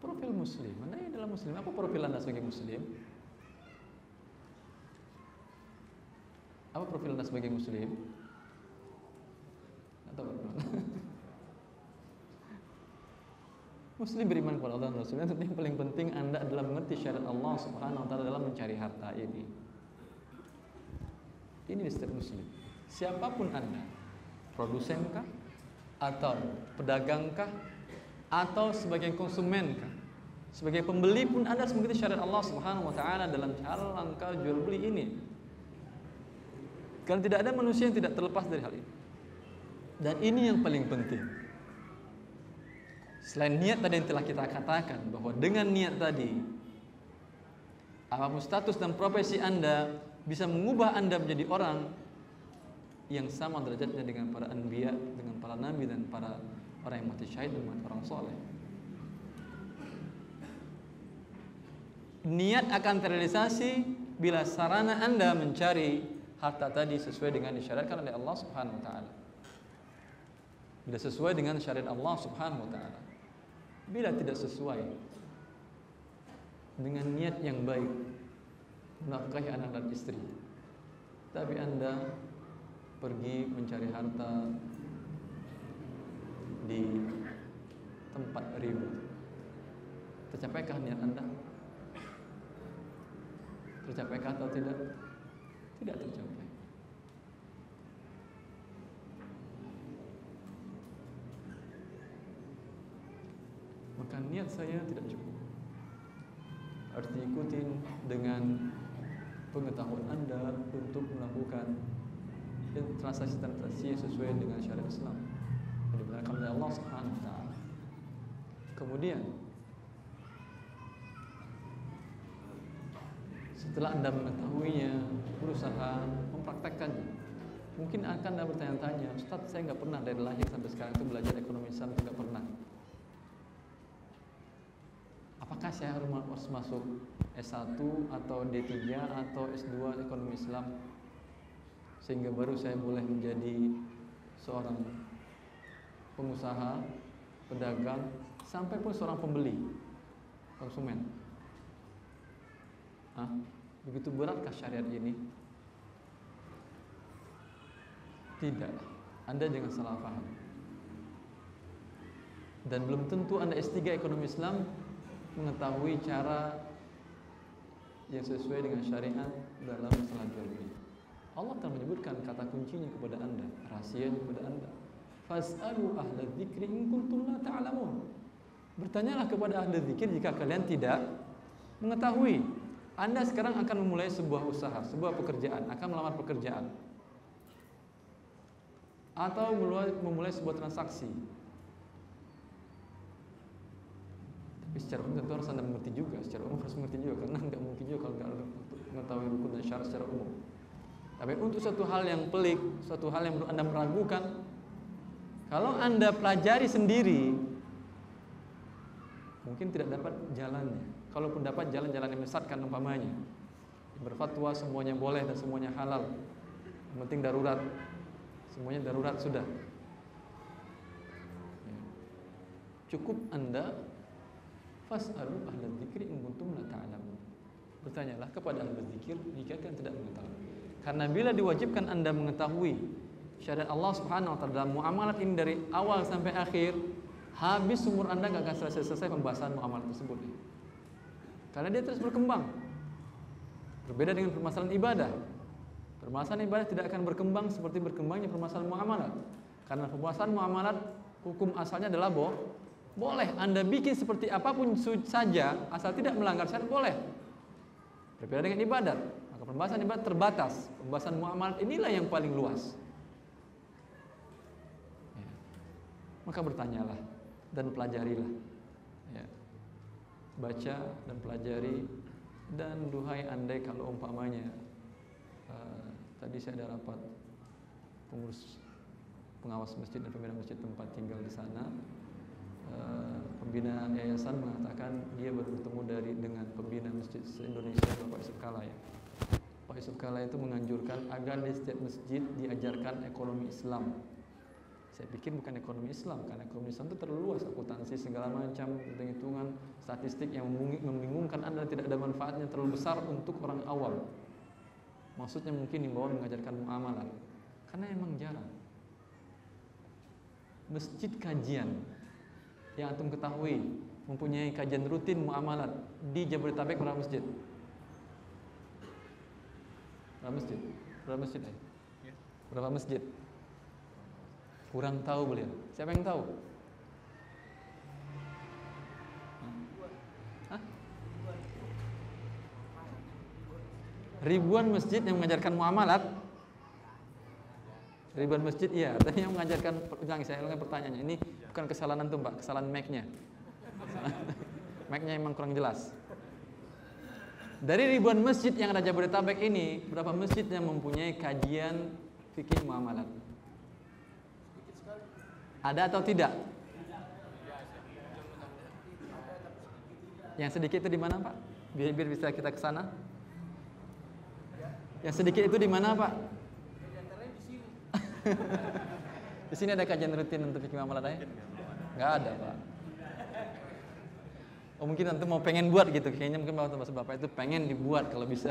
[SPEAKER 2] Profil muslim, Anda yang adalah muslim. Apa profil Anda sebagai muslim? Apa profil Anda sebagai muslim? Atau Muslim beriman kepada Allah dan Rasulnya. Yang paling penting Anda adalah mengerti syariat Allah Subhanahu wa taala dalam mencari harta ini. Ini di setiap muslim. Siapapun Anda, produsenkah atau pedagangkah atau sebagai konsumenkah, sebagai pembeli pun Anda harus mengerti syariat Allah Subhanahu wa taala dalam cara langkah jual beli ini. Karena tidak ada manusia yang tidak terlepas dari hal ini. Dan ini yang paling penting. Selain niat tadi yang telah kita katakan, bahwa dengan niat tadi, apapun status dan profesi Anda bisa mengubah Anda menjadi orang yang sama derajatnya dengan para anbiya, dengan para nabi dan para orang yang mati syahid dan orang soleh. Niat akan terrealisasi bila sarana Anda mencari harta tadi sesuai dengan disyariatkan oleh Allah Subhanahu wa taala. Bila sesuai dengan syariat Allah Subhanahu wa taala. Bila tidak sesuai dengan niat yang baik menafkahi anak dan istri, tapi Anda pergi mencari harta di tempat ribut, tercapaikah niat Anda? Tercapaikah atau tidak? Tidak tercapai. Maka niat saya tidak cukup. Harus diikuti dengan pengetahuan Anda untuk melakukan transaksi-transaksi sesuai dengan syariat Islam yang dibenarkan oleh Allah Subhanahu wa taala. Kemudian setelah Anda mengetahuinya, berusaha mempraktekkannya. Mungkin akan Anda bertanya-tanya, Ustaz, saya nggak pernah dari lahir sampai sekarang itu belajar ekonomi Islam, tidak pernah. Apakah saya harus masuk S1 atau D3 atau S2 ekonomi Islam sehingga baru saya boleh menjadi seorang pengusaha, pedagang, sampai pun seorang pembeli, konsumen? Begitu beratkah syariat ini? Tidak. Anda jangan salah paham. Dan belum tentu Anda S3 ekonomi Islam mengetahui cara yang sesuai dengan syariat dalam masalah jual beli. Allah telah menyebutkan kata kuncinya kepada Anda, rahasianya kepada Anda. Fas'alu ahla dzikri in kuntum la ta'lamun. Bertanyalah kepada ahli dzikir jika kalian tidak mengetahui. Anda sekarang akan memulai sebuah usaha, sebuah pekerjaan, akan melamar pekerjaan, atau memulai sebuah transaksi. Tapi secara umum tentu harus Anda mengerti juga, secara umum harus mengerti juga, karena nggak mungkin juga kalau nggak mengetahui rukun dan syarat secara umum. Tapi untuk suatu hal yang pelik, suatu hal yang menurut Anda meragukan, kalau Anda pelajari sendiri, mungkin tidak dapat jalannya. Kalaupun dapat jalan-jalan yang menyesatkan umpamanya, berfatwa semuanya boleh dan semuanya halal, yang penting darurat, semuanya darurat sudah. Cukup Anda fas'alu ahla dzikri in kuntum la ta'lamun. Bertanyalah kepada ahli zikir jika kalian tidak mengetahui. Karena bila diwajibkan Anda mengetahui syariat Allah Subhanahu wa taala dalam muamalat ini dari awal sampai akhir, habis umur Anda enggak akan selesai pembahasan muamalat tersebut. Karena dia terus berkembang. Berbeda dengan permasalahan ibadah. Permasalahan ibadah tidak akan berkembang seperti berkembangnya permasalahan muamalat. Karena permasalahan muamalat hukum asalnya adalah boleh. Anda bikin seperti apapun saja asal tidak melanggar syariat boleh. Berbeda dengan ibadat. Maka pembahasan ibadat terbatas. Pembahasan muamalat inilah yang paling luas. Ya. Maka bertanyalah dan pelajarilah. Ya. Baca dan pelajari. Dan duhai andai kalau umpamanya tadi saya ada rapat pengurus pengawas masjid dan pembina masjid tempat tinggal di sana. Pembina yayasan mengatakan dia baru bertemu dengan pembina masjid se-Indonesia, Bapak Yusuf Kala ya. Pak Yusuf Kala itu menganjurkan agar di setiap masjid diajarkan ekonomi Islam. Saya pikir bukan ekonomi Islam, karena ekonomi Islam itu terlalu luas, akuntansi segala macam, hitung-hitungan, statistik yang membingungkan Anda, tidak ada manfaatnya, terlalu besar untuk orang awam. Maksudnya mungkin himbauan mengajarkan muamalah, karena emang jarang. Masjid kajian yang antum ketahui mempunyai kajian rutin muamalat di Jabodetabek berapa masjid? Berapa masjid? Berapa masjid? Berapa masjid? Kurang tahu beliau. Siapa yang tahu? Hah? Ribuan masjid yang mengajarkan muamalat. Ribuan masjid iya, tapi yang mengajarkan, saya ulangi pertanyaannya. Ini bukan kesalahan antum, Pak, kesalahan mic-nya. Mic-nya emang kurang jelas. Dari ribuan masjid yang ada Jabodetabek ini, berapa masjid yang mempunyai kajian fikih muamalat? Ada atau tidak? Yang sedikit itu di mana, Pak? Biar bisa kita ke sana. Yang sedikit itu di mana, Pak? Di sini ada kajian rutin untuk fikih muamalat ya? Enggak ada, Pak. Oh, mungkin nanti mau pengen buat gitu. Kayaknya mungkin Bapak itu pengen dibuat kalau bisa.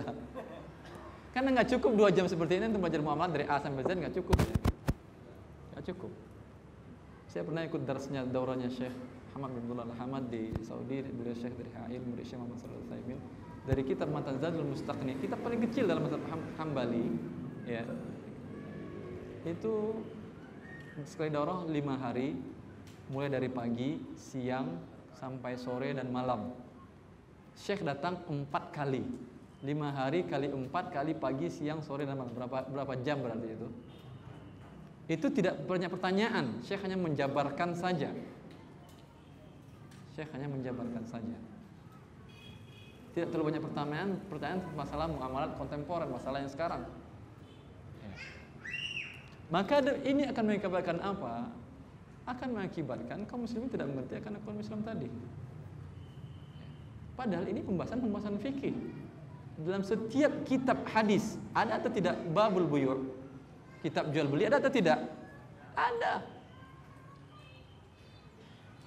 [SPEAKER 2] Karena nggak cukup 2 jam seperti ini untuk belajar muamalat dari A sampai Z, nggak cukup ya. Nggak cukup. Saya pernah ikut darsnya, daurahnya Syekh Hamad bin Abdullah Al-Hamad di Saudi. Beliau Syekh dari HAI, murid Syekh Muhammad Shalih Al-Utsaimin. Dari kitab Matan Zadul Mustaqni, kitab paling kecil dalam mazhab Hambali, ya. Itu sekali daurah 5 hari, mulai dari pagi, siang, sampai sore dan malam. Syekh datang 4 kali, 5 hari kali 4 kali pagi, siang, sore dan malam. Berapa jam berarti itu? Itu tidak banyak pertanyaan. Syekh hanya menjabarkan saja. Syekh hanya menjabarkan saja. Tidak terlalu banyak pertanyaan masalah muamalat kontemporer, masalah yang sekarang. Maka ini akan mengakibatkan apa? Akan mengakibatkan kaum muslimin tidak mengerti akan ekonomi Islam tadi. Padahal ini pembahasan fikih. Dalam setiap kitab hadis ada atau tidak babul buyur? Kitab jual beli ada atau tidak? Ada.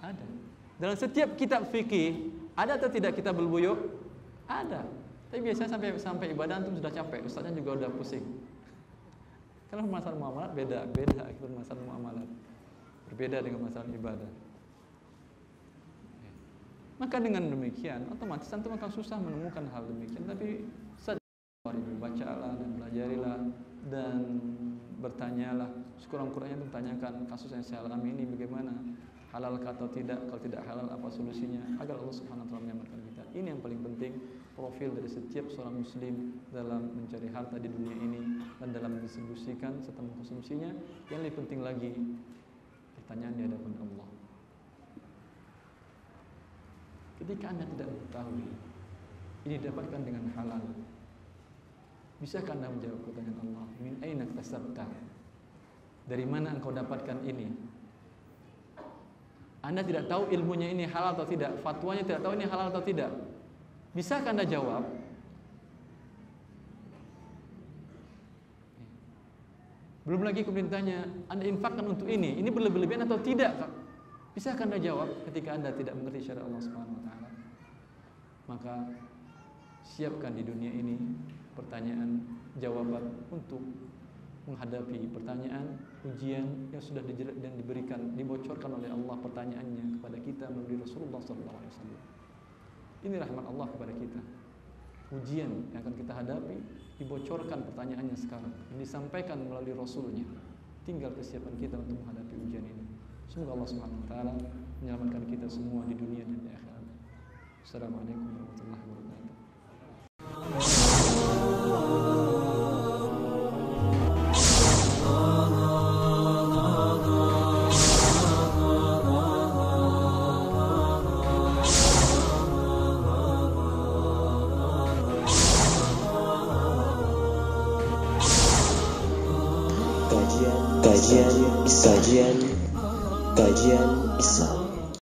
[SPEAKER 2] Ada. Dalam setiap kitab fikih ada atau tidak kitabul buyur? Ada. Tapi biasanya sampai ibadah antum sudah capek, ustaznya juga udah pusing. Karena masalah muamalat beda masalah muamalat. Berbeda dengan masalah ibadah. Maka dengan demikian otomatis antum akan susah menemukan hal demikian. Tapi bacalah dan pelajarilah dan bertanyalah. Sekurang-kurangnya itu tanyakan kasus yang saya alami ini bagaimana, halal atau tidak, kalau tidak halal apa solusinya, agar Allah Subhanahu wa taala menyelamatkan kita. Ini yang paling penting, profil dari setiap seorang muslim dalam mencari harta di dunia ini dan dalam mendistribusikan serta mengkonsumsinya. Yang lebih penting lagi, pertanyaan di hadapan Allah. Ketika Anda tidak mengetahui ini didapatkan dengan halal, bisakah Anda menjawab pertanyaan Allah? Min aina iktasabta? Dari mana engkau dapatkan ini? Anda tidak tahu ilmunya ini halal atau tidak, fatwanya tidak tahu ini halal atau tidak. Bisakah Anda jawab? Belum lagi kemudian tanya, Anda infakkan untuk ini berlebih-lebihan atau tidak? Bisakah Anda jawab ketika Anda tidak mengerti syariat Allah Subhanahu wa taala? Maka siapkan di dunia ini pertanyaan jawaban untuk menghadapi pertanyaan ujian yang sudah dibocorkan oleh Allah pertanyaannya kepada kita melalui Rasulullah sallallahu alaihi wasallam. Ini rahmat Allah kepada kita. ujian yang akan kita hadapi, dibocorkan pertanyaannya sekarang, dan disampaikan melalui Rasulnya. Tinggal kesiapan kita untuk menghadapi ujian ini. Semoga Allah Subhanahu wa taala menyelamatkan kita semua di dunia dan di akhirat. Assalamualaikum warahmatullahi wabarakatuh.
[SPEAKER 1] Kajian Islam